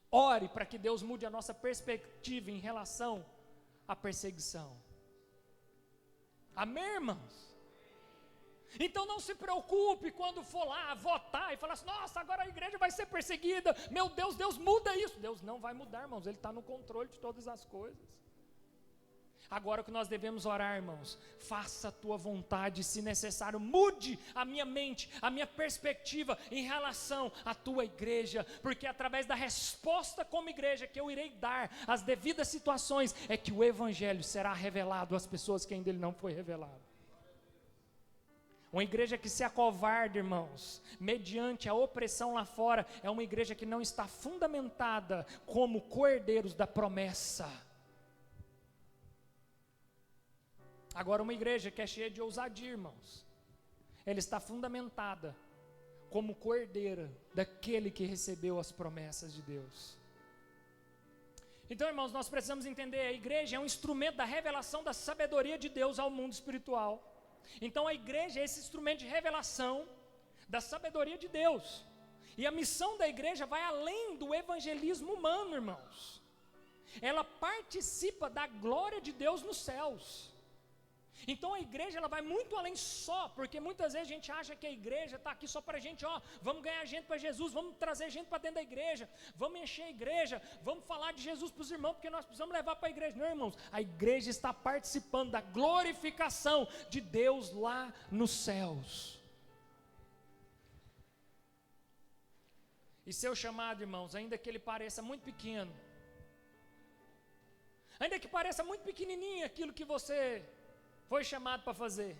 [SPEAKER 1] Ore para que Deus mude a nossa perspectiva em relação à perseguição. Amém, irmãos? Então não se preocupe quando for lá votar e falar assim, nossa, agora a igreja vai ser perseguida, meu Deus, Deus muda isso. Deus não vai mudar, irmãos, Ele está no controle de todas as coisas. Agora o que nós devemos orar, irmãos, faça a tua vontade, se necessário, mude a minha mente, a minha perspectiva em relação à tua igreja, porque através da resposta como igreja que eu irei dar às devidas situações, é que o evangelho será revelado às pessoas que ainda ele não foi revelado. Uma igreja que se acovarda, irmãos, mediante a opressão lá fora, é uma igreja que não está fundamentada como cordeiros da promessa. Agora uma igreja que é cheia de ousadia, irmãos, ela está fundamentada como cordeira daquele que recebeu as promessas de Deus. Então, irmãos, nós precisamos entender, a igreja é um instrumento da revelação da sabedoria de Deus ao mundo espiritual. Então a igreja é esse instrumento de revelação da sabedoria de Deus. E a missão da igreja vai além do evangelismo humano, irmãos. Ela participa da glória de Deus nos céus. Então a igreja ela vai muito além só, porque muitas vezes a gente acha que a igreja está aqui só para a gente, vamos ganhar gente para Jesus, vamos trazer gente para dentro da igreja, vamos encher a igreja, vamos falar de Jesus para os irmãos, porque nós precisamos levar para a igreja. Não, irmãos, a igreja está participando da glorificação de Deus lá nos céus. E seu chamado, irmãos, ainda que ele pareça muito pequeno, ainda que pareça muito pequenininho aquilo que você foi chamado para fazer,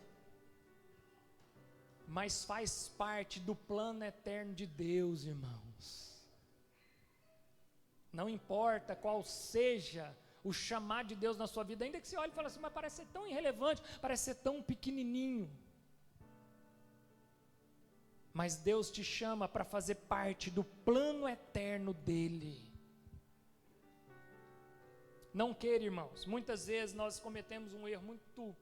[SPEAKER 1] mas faz parte do plano eterno de Deus, irmãos. Não importa qual seja o chamado de Deus na sua vida, ainda que você olhe e fale assim, mas parece ser tão irrelevante, parece ser tão pequenininho, mas Deus te chama para fazer parte do plano eterno dEle. Não queira, irmãos, muitas vezes nós cometemos um erro muito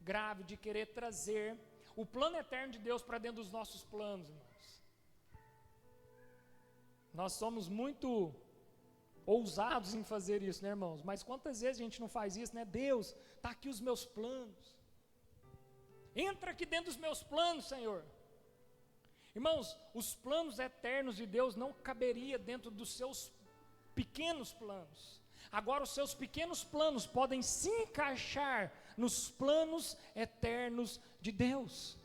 [SPEAKER 1] grave de querer trazer o plano eterno de Deus para dentro dos nossos planos, irmãos. Nós somos muito ousados em fazer isso, né, irmãos? Mas quantas vezes a gente não faz isso, né? Deus, está aqui os meus planos, entra aqui dentro dos meus planos, Senhor. Irmãos, os planos eternos de Deus não caberia dentro dos seus pequenos planos. Agora os seus pequenos planos podem se encaixar nos planos eternos de Deus.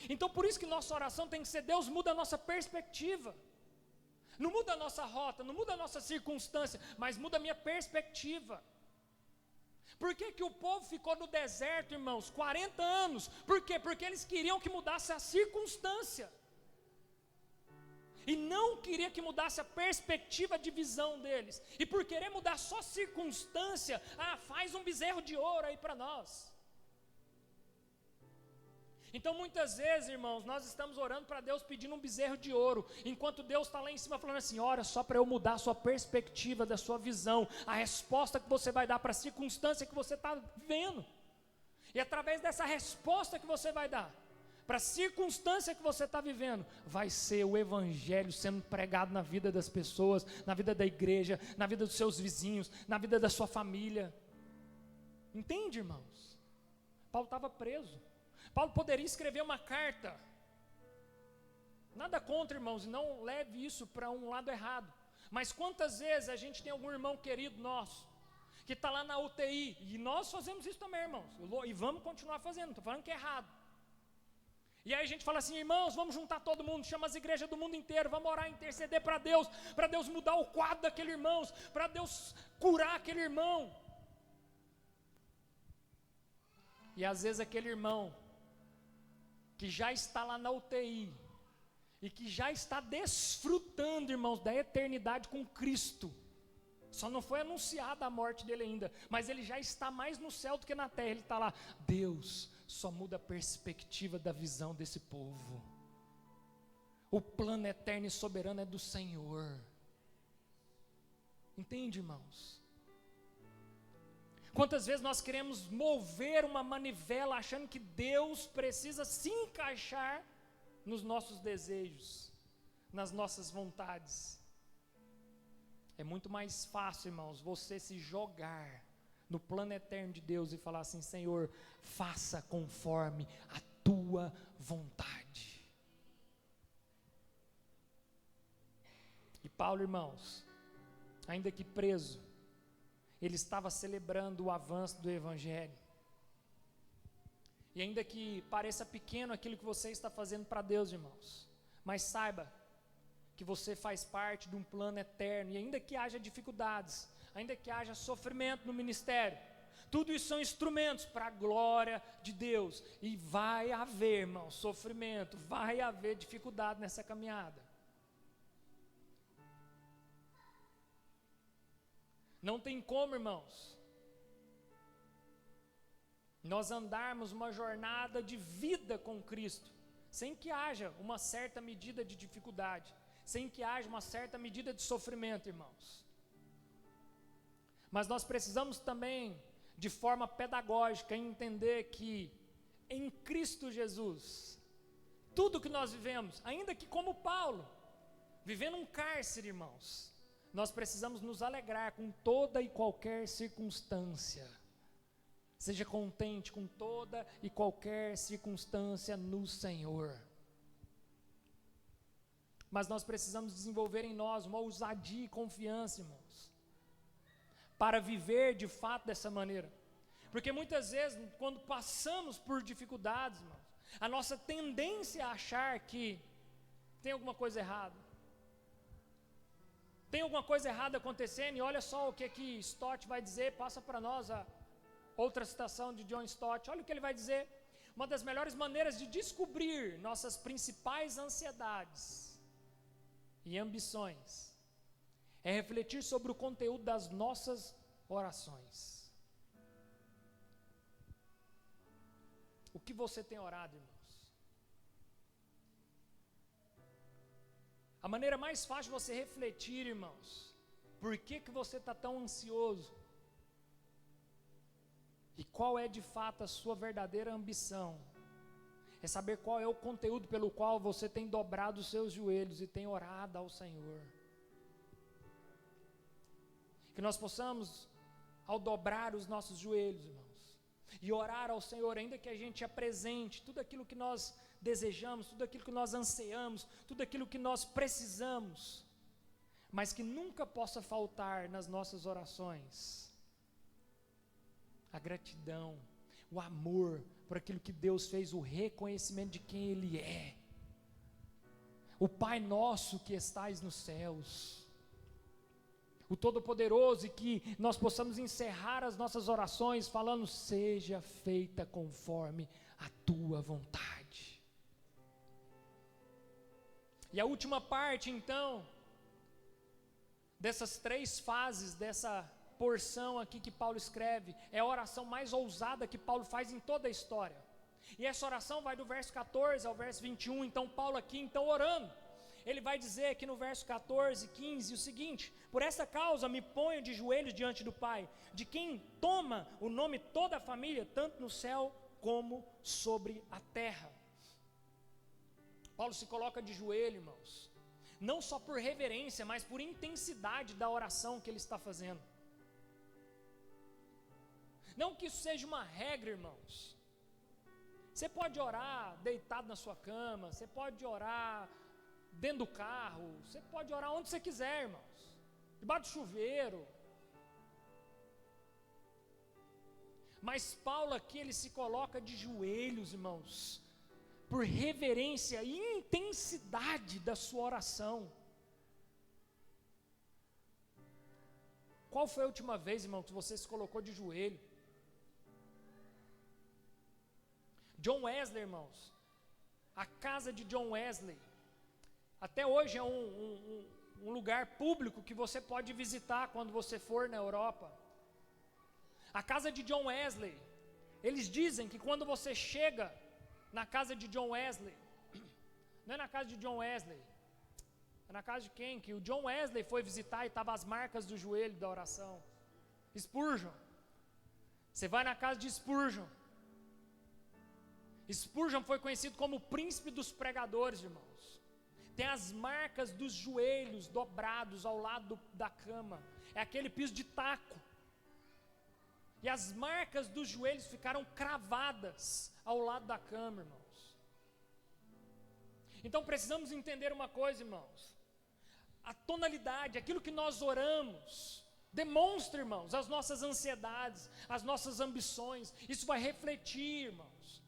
[SPEAKER 1] Então por isso que nossa oração tem que ser, Deus muda a nossa perspectiva. Não muda a nossa rota, não muda a nossa circunstância, mas muda a minha perspectiva. Por que que o povo ficou no deserto, irmãos, 40 anos? Por quê? Porque eles queriam que mudasse a circunstância. E não queria que mudasse a perspectiva de visão deles. E por querer mudar só circunstância, faz um bezerro de ouro aí para nós. Então muitas vezes, irmãos, nós estamos orando para Deus pedindo um bezerro de ouro, enquanto Deus está lá em cima falando assim, ora só para eu mudar a sua perspectiva da sua visão, a resposta que você vai dar para a circunstância que você está vivendo. E através dessa resposta que você vai dar para a circunstância que você está vivendo, vai ser o evangelho sendo pregado na vida das pessoas, na vida da igreja, na vida dos seus vizinhos, na vida da sua família. Entende, irmãos? Paulo estava preso. Paulo poderia escrever uma carta. Nada contra, irmãos, e não leve isso para um lado errado. Mas quantas vezes a gente tem algum irmão querido nosso, que está lá na UTI, e nós fazemos isso também, irmãos, e vamos continuar fazendo, não estou falando que é errado. E aí a gente fala assim, irmãos, vamos juntar todo mundo, chama as igrejas do mundo inteiro, vamos orar, interceder para Deus mudar o quadro daquele irmão, para Deus curar aquele irmão. E às vezes aquele irmão, que já está lá na UTI, e que já está desfrutando, irmãos, da eternidade com Cristo, só não foi anunciada a morte dele ainda, mas ele já está mais no céu do que na terra, ele está lá. Deus só muda a perspectiva da visão desse povo. O plano eterno e soberano é do Senhor. Entende, irmãos? Quantas vezes nós queremos mover uma manivela achando que Deus precisa se encaixar nos nossos desejos, nas nossas vontades. É muito mais fácil, irmãos, você se jogar no plano eterno de Deus e falar assim, Senhor, faça conforme a tua vontade. E Paulo, irmãos, ainda que preso, ele estava celebrando o avanço do Evangelho. E ainda que pareça pequeno aquilo que você está fazendo para Deus, irmãos, mas saiba que você faz parte de um plano eterno, e ainda que haja dificuldades, ainda que haja sofrimento no ministério, tudo isso são instrumentos para a glória de Deus, e vai haver, irmãos, sofrimento, vai haver dificuldade nessa caminhada. Não tem como, irmãos, nós andarmos uma jornada de vida com Cristo, sem que haja uma certa medida de dificuldade, sem que haja uma certa medida de sofrimento, irmãos. Mas nós precisamos também, de forma pedagógica, entender que em Cristo Jesus, tudo que nós vivemos, ainda que como Paulo, vivendo um cárcere, irmãos, nós precisamos nos alegrar com toda e qualquer circunstância. Seja contente com toda e qualquer circunstância no Senhor. Mas nós precisamos desenvolver em nós uma ousadia e confiança, irmãos, para viver de fato dessa maneira. Porque muitas vezes, quando passamos por dificuldades, irmãos, a nossa tendência é achar que tem alguma coisa errada. Tem alguma coisa errada acontecendo, e olha só o que Stott vai dizer, passa para nós a outra citação de John Stott, olha o que ele vai dizer. Uma das melhores maneiras de descobrir nossas principais ansiedades e ambições é refletir sobre o conteúdo das nossas orações. O que você tem orado, irmãos? A maneira mais fácil de você refletir, irmãos, por que você está tão ansioso? E qual é de fato a sua verdadeira ambição? É saber qual é o conteúdo pelo qual você tem dobrado os seus joelhos e tem orado ao Senhor. Que nós possamos, ao dobrar os nossos joelhos, irmãos, e orar ao Senhor, ainda que a gente apresente tudo aquilo que nós desejamos, tudo aquilo que nós ansiamos, tudo aquilo que nós precisamos, mas que nunca possa faltar nas nossas orações a gratidão, o amor por aquilo que Deus fez, o reconhecimento de quem Ele é. O Pai nosso que estais nos céus, o Todo-Poderoso, e que nós possamos encerrar as nossas orações falando, seja feita conforme a tua vontade. E a última parte, então, dessas 3 fases, dessa porção aqui que Paulo escreve, é a oração mais ousada que Paulo faz em toda a história. E essa oração vai do verso 14 ao verso 21, então Paulo aqui, então orando, ele vai dizer aqui no verso 14 e 15 o seguinte: por essa causa me ponho de joelhos diante do Pai, de quem toma o nome toda a família, tanto no céu como sobre a terra. Paulo se coloca de joelho, irmãos, não só por reverência, mas por intensidade da oração que ele está fazendo. Não que isso seja uma regra, irmãos. Você pode orar deitado na sua cama, você pode orar dentro do carro, você pode orar onde você quiser, irmãos, debaixo do chuveiro. Mas Paulo aqui, ele se coloca de joelhos, irmãos, por reverência e intensidade da sua oração. Qual foi a última vez, irmão, que você se colocou de joelho? John Wesley, irmãos, a casa de John Wesley, até hoje é um lugar público que você pode visitar quando você for na Europa. A casa de John Wesley, eles dizem que quando você chega na casa de John Wesley, não é na casa de John Wesley, é na casa de quem? Que o John Wesley foi visitar e estavam as marcas do joelho da oração. Spurgeon. Você vai na casa de Spurgeon. Spurgeon foi conhecido como o príncipe dos pregadores, irmãos. Tem as marcas dos joelhos dobrados ao lado da cama. É aquele piso de taco. E as marcas dos joelhos ficaram cravadas ao lado da cama, irmãos. Então precisamos entender uma coisa, irmãos. A tonalidade, aquilo que nós oramos, demonstra, irmãos, as nossas ansiedades, as nossas ambições. Isso vai refletir, irmãos,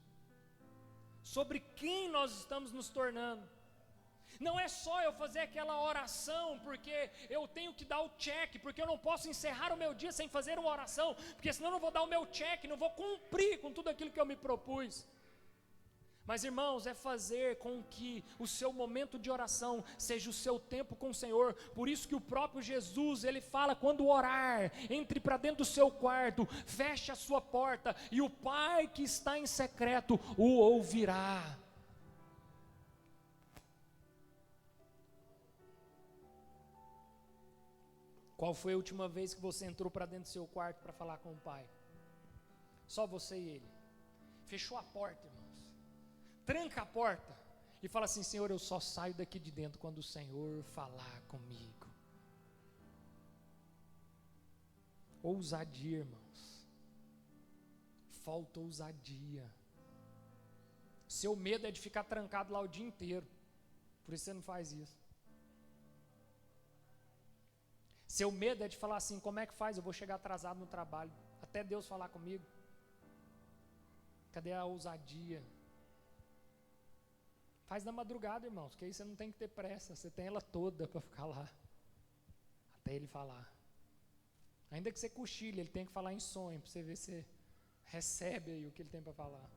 [SPEAKER 1] sobre quem nós estamos nos tornando. Não é só eu fazer aquela oração porque eu tenho que dar o check, porque eu não posso encerrar o meu dia sem fazer uma oração, porque senão eu não vou dar o meu check, não vou cumprir com tudo aquilo que eu me propus. Mas, irmãos, é fazer com que o seu momento de oração seja o seu tempo com o Senhor. Por isso que o próprio Jesus, ele fala, quando orar, entre para dentro do seu quarto, feche a sua porta, e o Pai que está em secreto o ouvirá. Qual foi a última vez que você entrou para dentro do seu quarto para falar com o Pai? Só você e Ele. Fechou a porta, irmãos. Tranca a porta e fala assim: Senhor, eu só saio daqui de dentro quando o Senhor falar comigo. Ousadia, irmãos. Falta ousadia. Seu medo é de ficar trancado lá o dia inteiro. Por isso você não faz isso. Seu medo é de falar assim: como é que faz? Eu vou chegar atrasado no trabalho, até Deus falar comigo. Cadê a ousadia? Faz na madrugada, irmãos, que aí você não tem que ter pressa, você tem ela toda para ficar lá, até Ele falar. Ainda que você cochile, Ele tem que falar em sonho, para você ver se você recebe aí o que Ele tem para falar.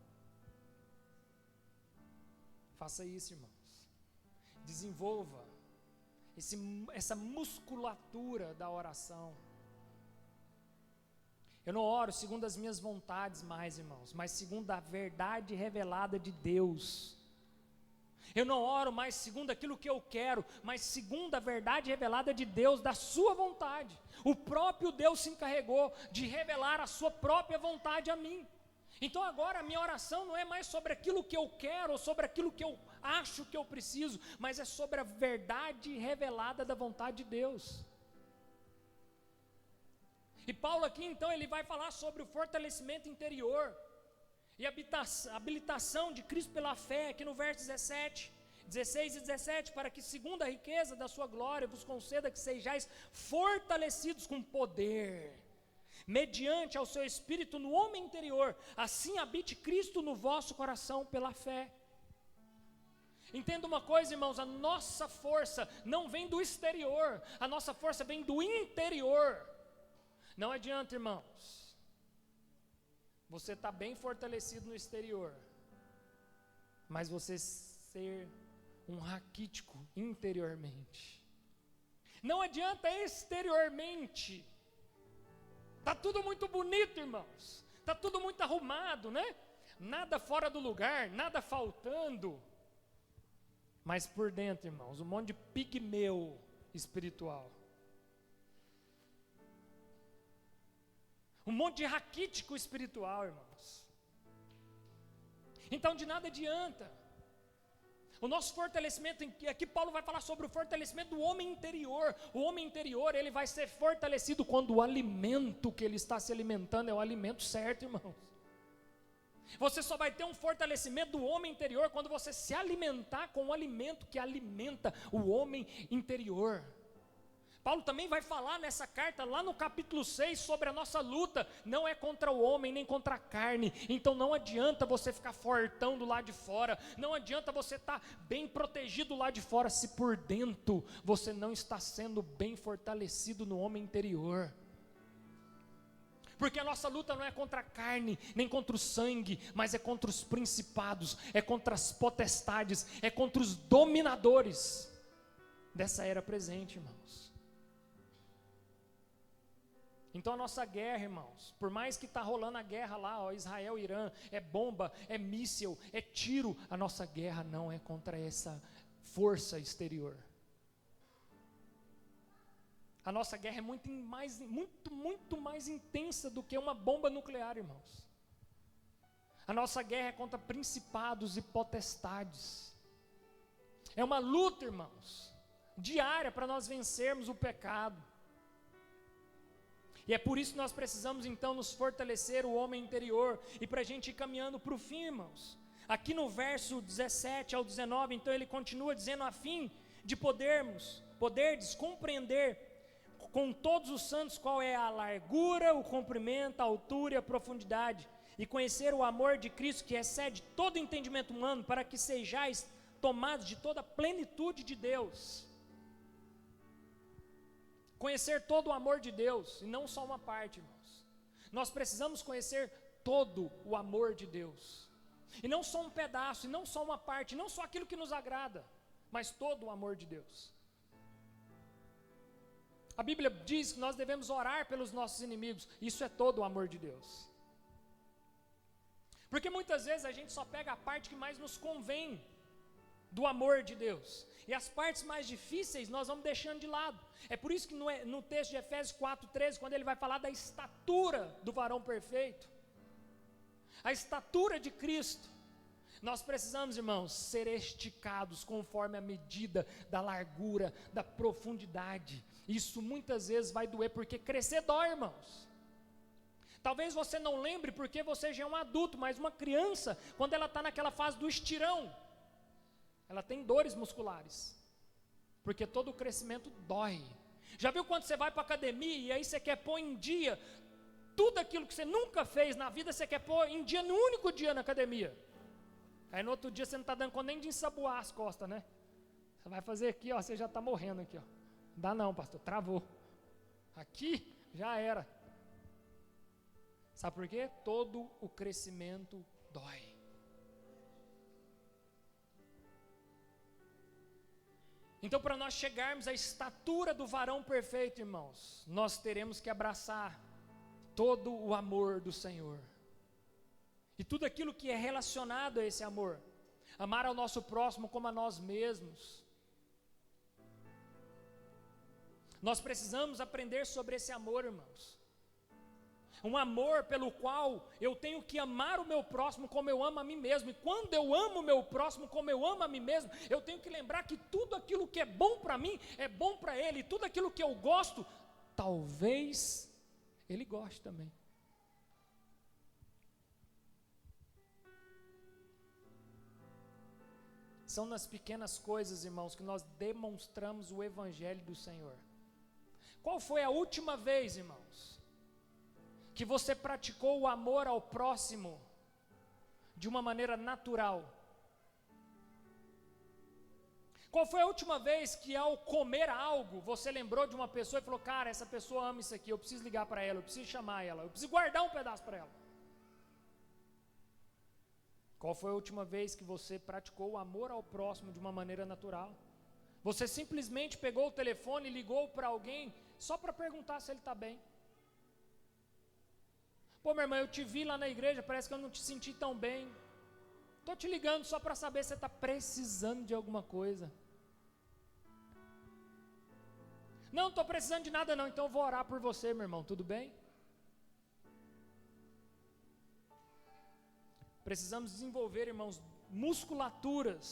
[SPEAKER 1] Faça isso, irmãos. Desenvolva essa musculatura da oração. Eu não oro segundo as minhas vontades mais, irmãos, mas segundo a verdade revelada de Deus. Eu não oro mais segundo aquilo que eu quero, mas segundo a verdade revelada de Deus, da sua vontade. O próprio Deus se encarregou de revelar a sua própria vontade a mim. Então agora a minha oração não é mais sobre aquilo que eu quero, ou sobre aquilo que eu acho que eu preciso, mas é sobre a verdade revelada da vontade de Deus. E Paulo aqui então ele vai falar sobre o fortalecimento interior e a habilitação de Cristo pela fé, aqui no verso 16 e 17, para que segundo a riqueza da sua glória vos conceda que sejais fortalecidos com poder, mediante ao seu Espírito no homem interior, assim habite Cristo no vosso coração pela fé. Entenda uma coisa, irmãos, a nossa força não vem do exterior, a nossa força vem do interior. Não adianta, irmãos, você está bem fortalecido no exterior, mas você ser um raquítico interiormente. Não adianta exteriormente. Está tudo muito bonito, irmãos. Está tudo muito arrumado, né? Nada fora do lugar, nada faltando. Mas por dentro, irmãos, um monte de pigmeu espiritual. Um monte de raquítico espiritual, irmãos. Então de nada adianta. O nosso fortalecimento, aqui Paulo vai falar sobre o fortalecimento do homem interior. O homem interior, ele vai ser fortalecido quando o alimento que ele está se alimentando é o alimento certo, irmãos. Você só vai ter um fortalecimento do homem interior quando você se alimentar com o alimento que alimenta o homem interior. Paulo também vai falar nessa carta, lá no capítulo 6, sobre a nossa luta, não é contra o homem, nem contra a carne, então não adianta você ficar fortão do lado de fora, não adianta você estar bem protegido lá de fora, se por dentro você não está sendo bem fortalecido no homem interior. Porque a nossa luta não é contra a carne, nem contra o sangue, mas é contra os principados, é contra as potestades, é contra os dominadores dessa era presente, irmãos. Então a nossa guerra, irmãos, por mais que está rolando a guerra lá, ó, Israel, Irã, é bomba, é míssil, é tiro, a nossa guerra não é contra essa força exterior. A nossa guerra é muito mais intensa do que uma bomba nuclear, irmãos. A nossa guerra é contra principados e potestades. É uma luta, irmãos, diária para nós vencermos o pecado. E é por isso que nós precisamos então nos fortalecer o homem interior, e para a gente ir caminhando para o fim, irmãos. Aqui no verso 17 ao 19, então ele continua dizendo, a fim de poderdes compreender com todos os santos qual é a largura, o comprimento, a altura e a profundidade, e conhecer o amor de Cristo que excede todo entendimento humano, para que sejais tomados de toda a plenitude de Deus. Conhecer todo o amor de Deus, e não só uma parte, irmãos. Nós precisamos conhecer todo o amor de Deus, e não só um pedaço, e não só uma parte, não só aquilo que nos agrada, mas todo o amor de Deus. A Bíblia diz que nós devemos orar pelos nossos inimigos, isso é todo o amor de Deus. Porque muitas vezes a gente só pega a parte que mais nos convém do amor de Deus, e as partes mais difíceis nós vamos deixando de lado. É por isso que no texto de Efésios 4:13, quando ele vai falar da estatura do varão perfeito, a estatura de Cristo, nós precisamos, irmãos, ser esticados conforme a medida da largura, da profundidade. Isso muitas vezes vai doer, porque crescer dói, irmãos. Talvez você não lembre porque você já é um adulto, mas uma criança, quando ela está naquela fase do estirão, ela tem dores musculares, porque todo o crescimento dói. Já viu quando você vai para a academia e aí você quer pôr em dia tudo aquilo que você nunca fez na vida, você quer pôr em dia no único dia na academia? Aí no outro dia você não está dando conta nem de ensaboar as costas, né? Você vai fazer aqui, ó, você já está morrendo aqui, ó. Não dá não, pastor, travou. Aqui já era. Sabe por quê? Todo o crescimento dói. Então, para nós chegarmos à estatura do varão perfeito, irmãos, nós teremos que abraçar todo o amor do Senhor. E tudo aquilo que é relacionado a esse amor. Amar ao nosso próximo como a nós mesmos. Nós precisamos aprender sobre esse amor, irmãos. Um amor pelo qual eu tenho que amar o meu próximo como eu amo a mim mesmo. E quando eu amo o meu próximo como eu amo a mim mesmo, eu tenho que lembrar que tudo aquilo que é bom para mim, é bom para ele. E tudo aquilo que eu gosto, talvez ele goste também. São nas pequenas coisas, irmãos, que nós demonstramos o Evangelho do Senhor. Qual foi a última vez, irmãos, que você praticou o amor ao próximo de uma maneira natural? Qual foi a última vez que ao comer algo, você lembrou de uma pessoa e falou, cara, essa pessoa ama isso aqui, eu preciso ligar para ela, eu preciso chamar ela, eu preciso guardar um pedaço para ela? Qual foi a última vez que você praticou o amor ao próximo de uma maneira natural? Você simplesmente pegou o telefone e ligou para alguém só para perguntar se ele está bem. Pô, minha irmã, eu te vi lá na igreja, parece que eu não te senti tão bem. Estou te ligando só para saber se você está precisando de alguma coisa. Não estou precisando de nada não, então eu vou orar por você, meu irmão, tudo bem? Precisamos desenvolver, irmãos, musculaturas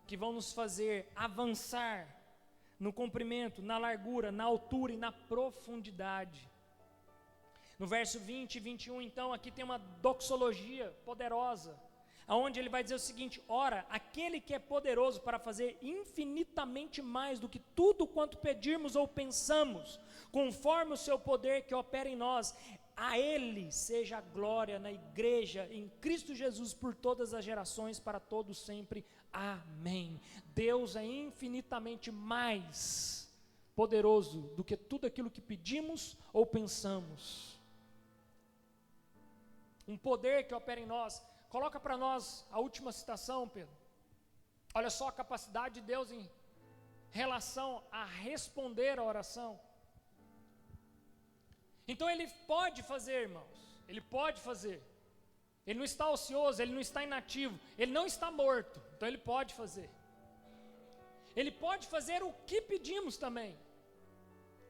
[SPEAKER 1] que vão nos fazer avançar no comprimento, na largura, na altura e na profundidade. No verso 20 e 21, então, aqui tem uma doxologia poderosa. onde ele vai dizer o seguinte: ora, aquele que é poderoso para fazer infinitamente mais do que tudo quanto pedirmos ou pensamos, conforme o seu poder que opera em nós, a ele seja a glória na igreja, em Cristo Jesus, por todas as gerações, para todos sempre. Amém. Deus é infinitamente mais poderoso do que tudo aquilo que pedimos ou pensamos. Um poder que opera em nós. Coloca para nós a última citação, Pedro. Olha só a capacidade de Deus em relação a responder a oração. Então ele pode fazer, irmãos. Ele pode fazer. Ele não está ocioso, ele não está inativo, ele não está morto. Então ele pode fazer. Ele pode fazer o que pedimos também.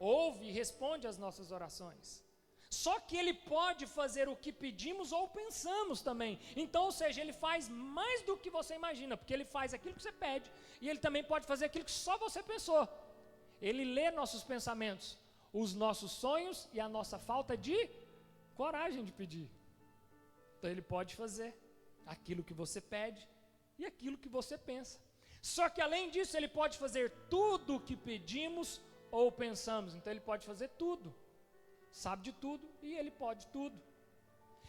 [SPEAKER 1] Ouve e responde às nossas orações. Só que ele pode fazer o que pedimos ou pensamos também. Então, ou seja, ele faz mais do que você imagina, porque ele faz aquilo que você pede, e ele também pode fazer aquilo que só você pensou. Ele lê nossos pensamentos, os nossos sonhos e a nossa falta de coragem de pedir. Então ele pode fazer aquilo que você pede e aquilo que você pensa. Só que além disso, ele pode fazer tudo o que pedimos ou pensamos. Então ele pode fazer tudo. Sabe de tudo e ele pode tudo.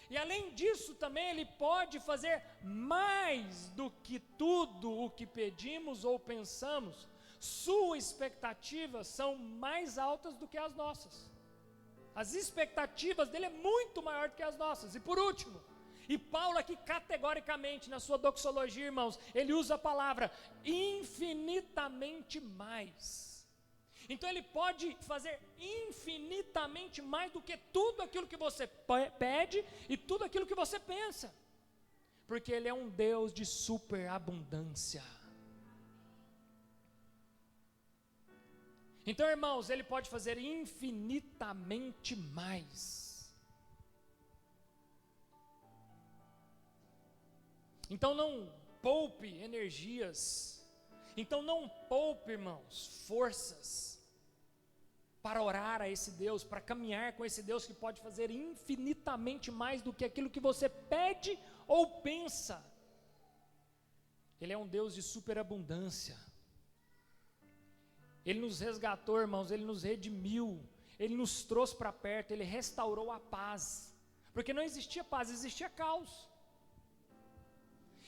[SPEAKER 1] E além disso também ele pode fazer mais do que tudo o que pedimos ou pensamos. Suas expectativas são mais altas do que as nossas. As expectativas dele é muito maior do que as nossas. E por último, e Paulo aqui categoricamente na sua doxologia, irmãos, ele usa a palavra infinitamente mais. Então ele pode fazer infinitamente mais do que tudo aquilo que você pede e tudo aquilo que você pensa. Porque ele é um Deus de superabundância. Então, irmãos, ele pode fazer infinitamente mais. Então não poupe energias. Então não poupe, irmãos, forças para orar a esse Deus, para caminhar com esse Deus que pode fazer infinitamente mais do que aquilo que você pede ou pensa. Ele é um Deus de superabundância. Ele nos resgatou, irmãos, ele nos redimiu, ele nos trouxe para perto, ele restaurou a paz. Porque não existia paz, existia caos.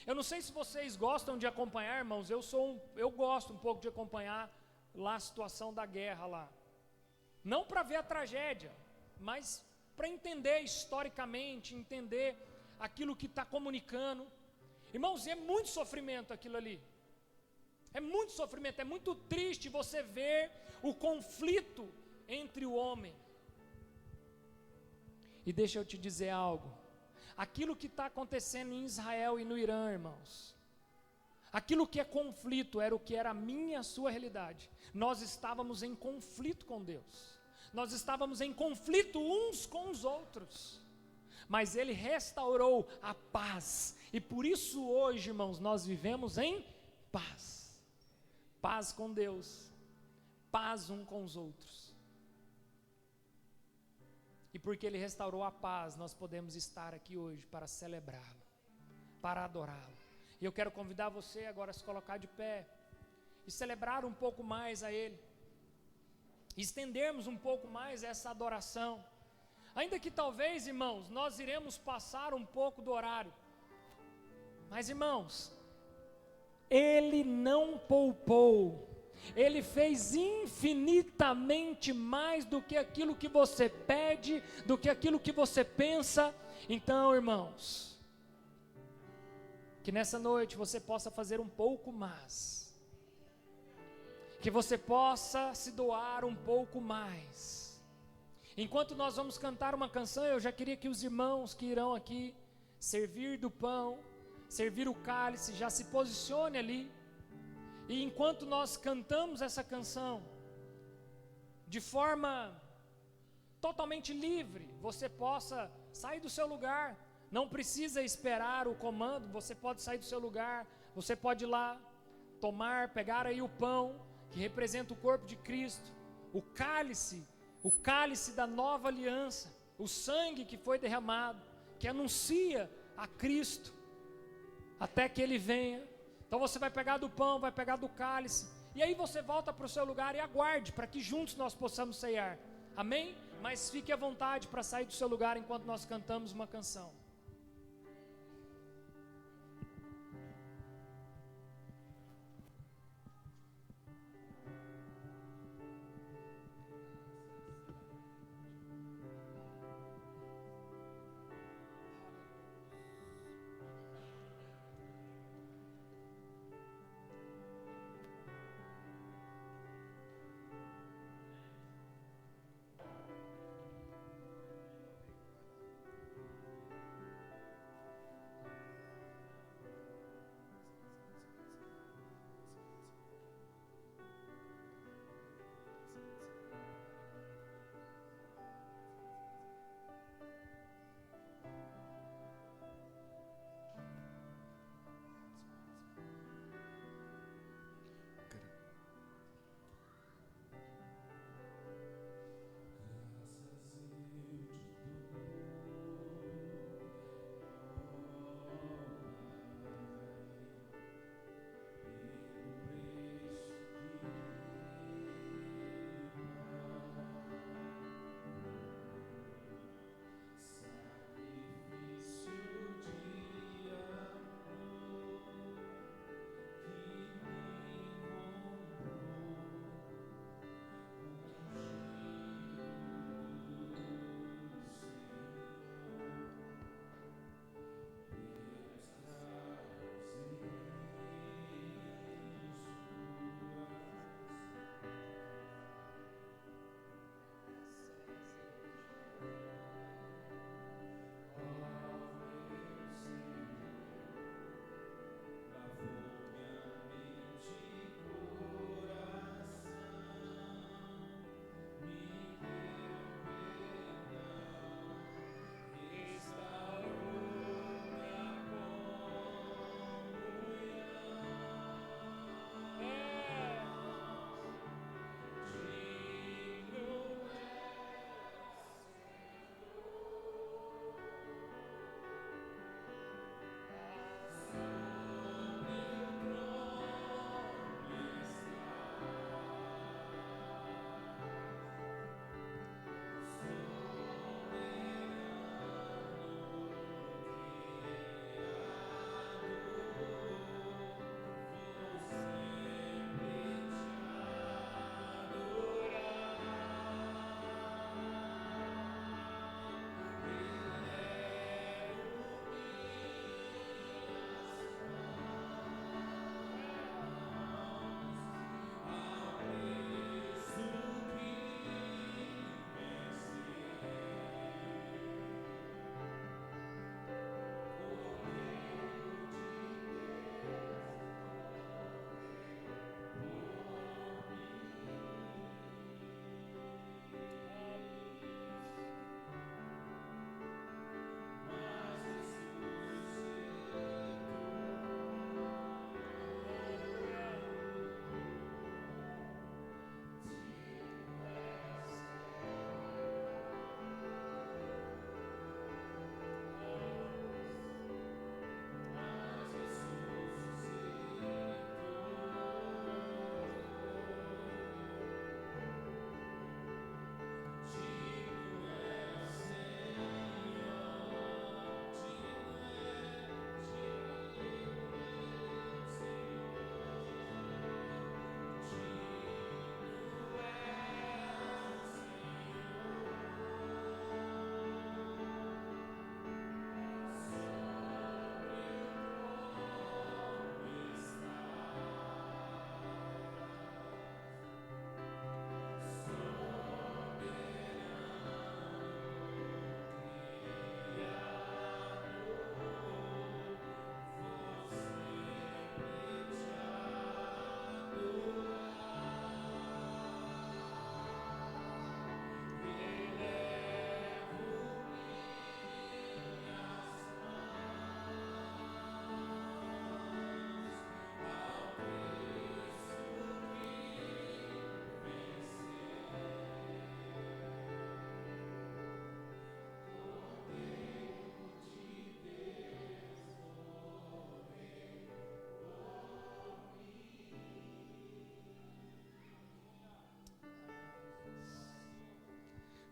[SPEAKER 1] Eu não sei se vocês gostam de acompanhar, irmãos, eu gosto um pouco de acompanhar lá a situação da guerra lá. Não para ver a tragédia, mas para entender historicamente, entender aquilo que está comunicando. Irmãos, é muito sofrimento aquilo ali. É muito sofrimento, é muito triste você ver o conflito entre o homem. E deixa eu te dizer algo. Aquilo que está acontecendo em Israel e no Irã, irmãos, aquilo que é conflito era o que era a minha e a sua realidade. Nós estávamos em conflito com Deus, nós estávamos em conflito uns com os outros, mas Ele restaurou a paz, e por isso hoje, irmãos, nós vivemos em paz, paz com Deus, paz um com os outros. E porque Ele restaurou a paz, nós podemos estar aqui hoje para celebrá-lo, para adorá-lo. E eu quero convidar você agora a se colocar de pé e celebrar um pouco mais a Ele, estendermos um pouco mais essa adoração. Ainda que talvez, irmãos, nós iremos passar um pouco do horário, mas, irmãos, Ele não poupou. Ele fez infinitamente mais do que aquilo que você pede, do que aquilo que você pensa. Então, irmãos, que nessa noite você possa fazer um pouco mais, que você possa se doar um pouco mais. Enquanto nós vamos cantar uma canção, eu já queria que os irmãos que irão aqui servir do pão, servir o cálice, já se posicione ali. E enquanto nós cantamos essa canção, de forma totalmente livre, você possa sair do seu lugar, não precisa esperar o comando, você pode sair do seu lugar, você pode ir lá, pegar aí o pão, que representa o corpo de Cristo, o cálice da nova aliança, o sangue que foi derramado, que anuncia a Cristo. até que Ele venha. Então você vai pegar do pão, vai pegar do cálice, e aí você volta para o seu lugar e aguarde, para que juntos nós possamos ceiar. Amém? Mas fique à vontade para sair do seu lugar enquanto nós cantamos uma canção.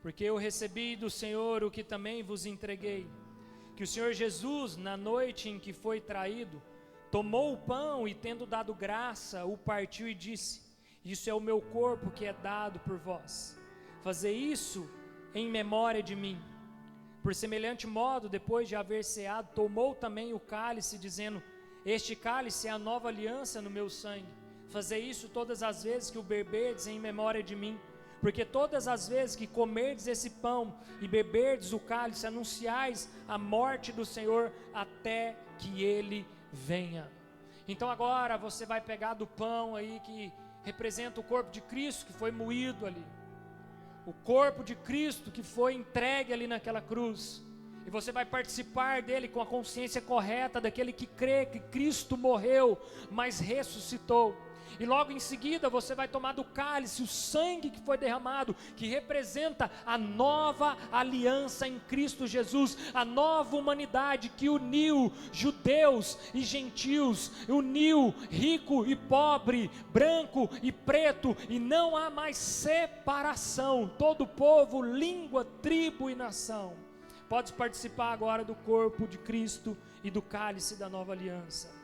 [SPEAKER 1] porque eu recebi do Senhor o que também vos entreguei, que o Senhor Jesus, na noite em que foi traído, tomou o pão e, tendo dado graça, o partiu e disse: isso é o meu corpo que é dado por vós. Fazei isso em memória de mim. Por semelhante modo, depois de haver ceado, tomou também o cálice, dizendo: este cálice é a nova aliança no meu sangue. Fazei isso todas as vezes que o beberdes em memória de mim. Porque todas as vezes que comerdes esse pão e beberdes o cálice, anunciais a morte do Senhor até que Ele venha. Então agora você vai pegar do pão aí que representa o corpo de Cristo que foi moído ali, o corpo de Cristo que foi entregue ali naquela cruz, e você vai participar dele com a consciência correta daquele que crê que Cristo morreu, mas ressuscitou. E logo em seguida você vai tomar do cálice, o sangue que foi derramado, que representa a nova aliança em Cristo Jesus, a nova humanidade que uniu judeus e gentios, uniu rico e pobre, branco e preto, e não há mais separação, todo povo, língua, tribo e nação. Podes participar agora do corpo de Cristo e do cálice da nova aliança.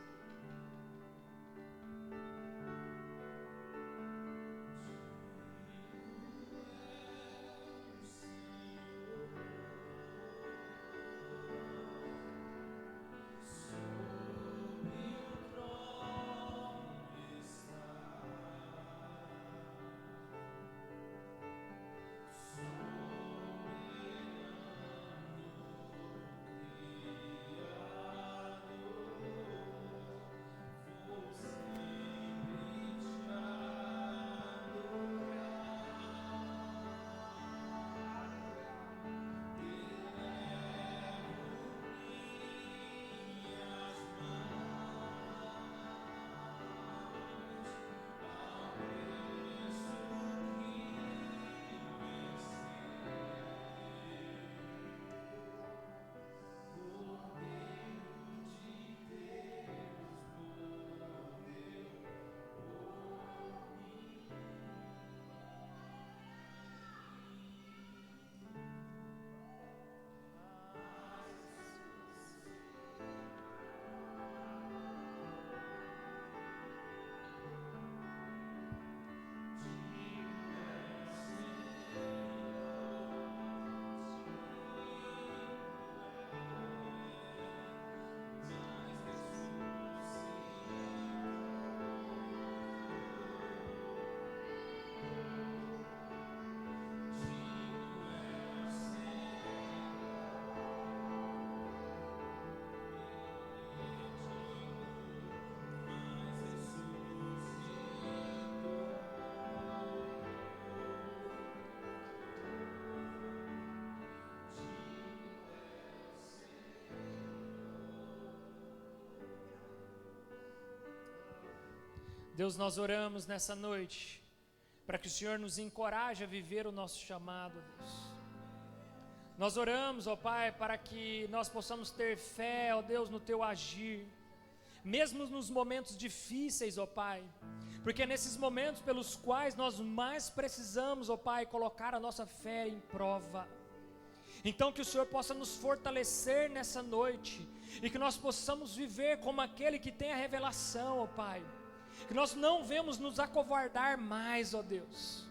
[SPEAKER 1] Deus, nós oramos nessa noite, para que o Senhor nos encoraje a viver o nosso chamado, Deus. Nós oramos, ó Pai, para que nós possamos ter fé, ó Deus, no Teu agir, mesmo nos momentos difíceis, ó Pai, porque é nesses momentos pelos quais nós mais precisamos, ó Pai, colocar a nossa fé em prova. Então que o Senhor possa nos fortalecer nessa noite, e que nós possamos viver como aquele que tem a revelação, ó Pai, que nós não vemos nos acovardar mais, ó Deus,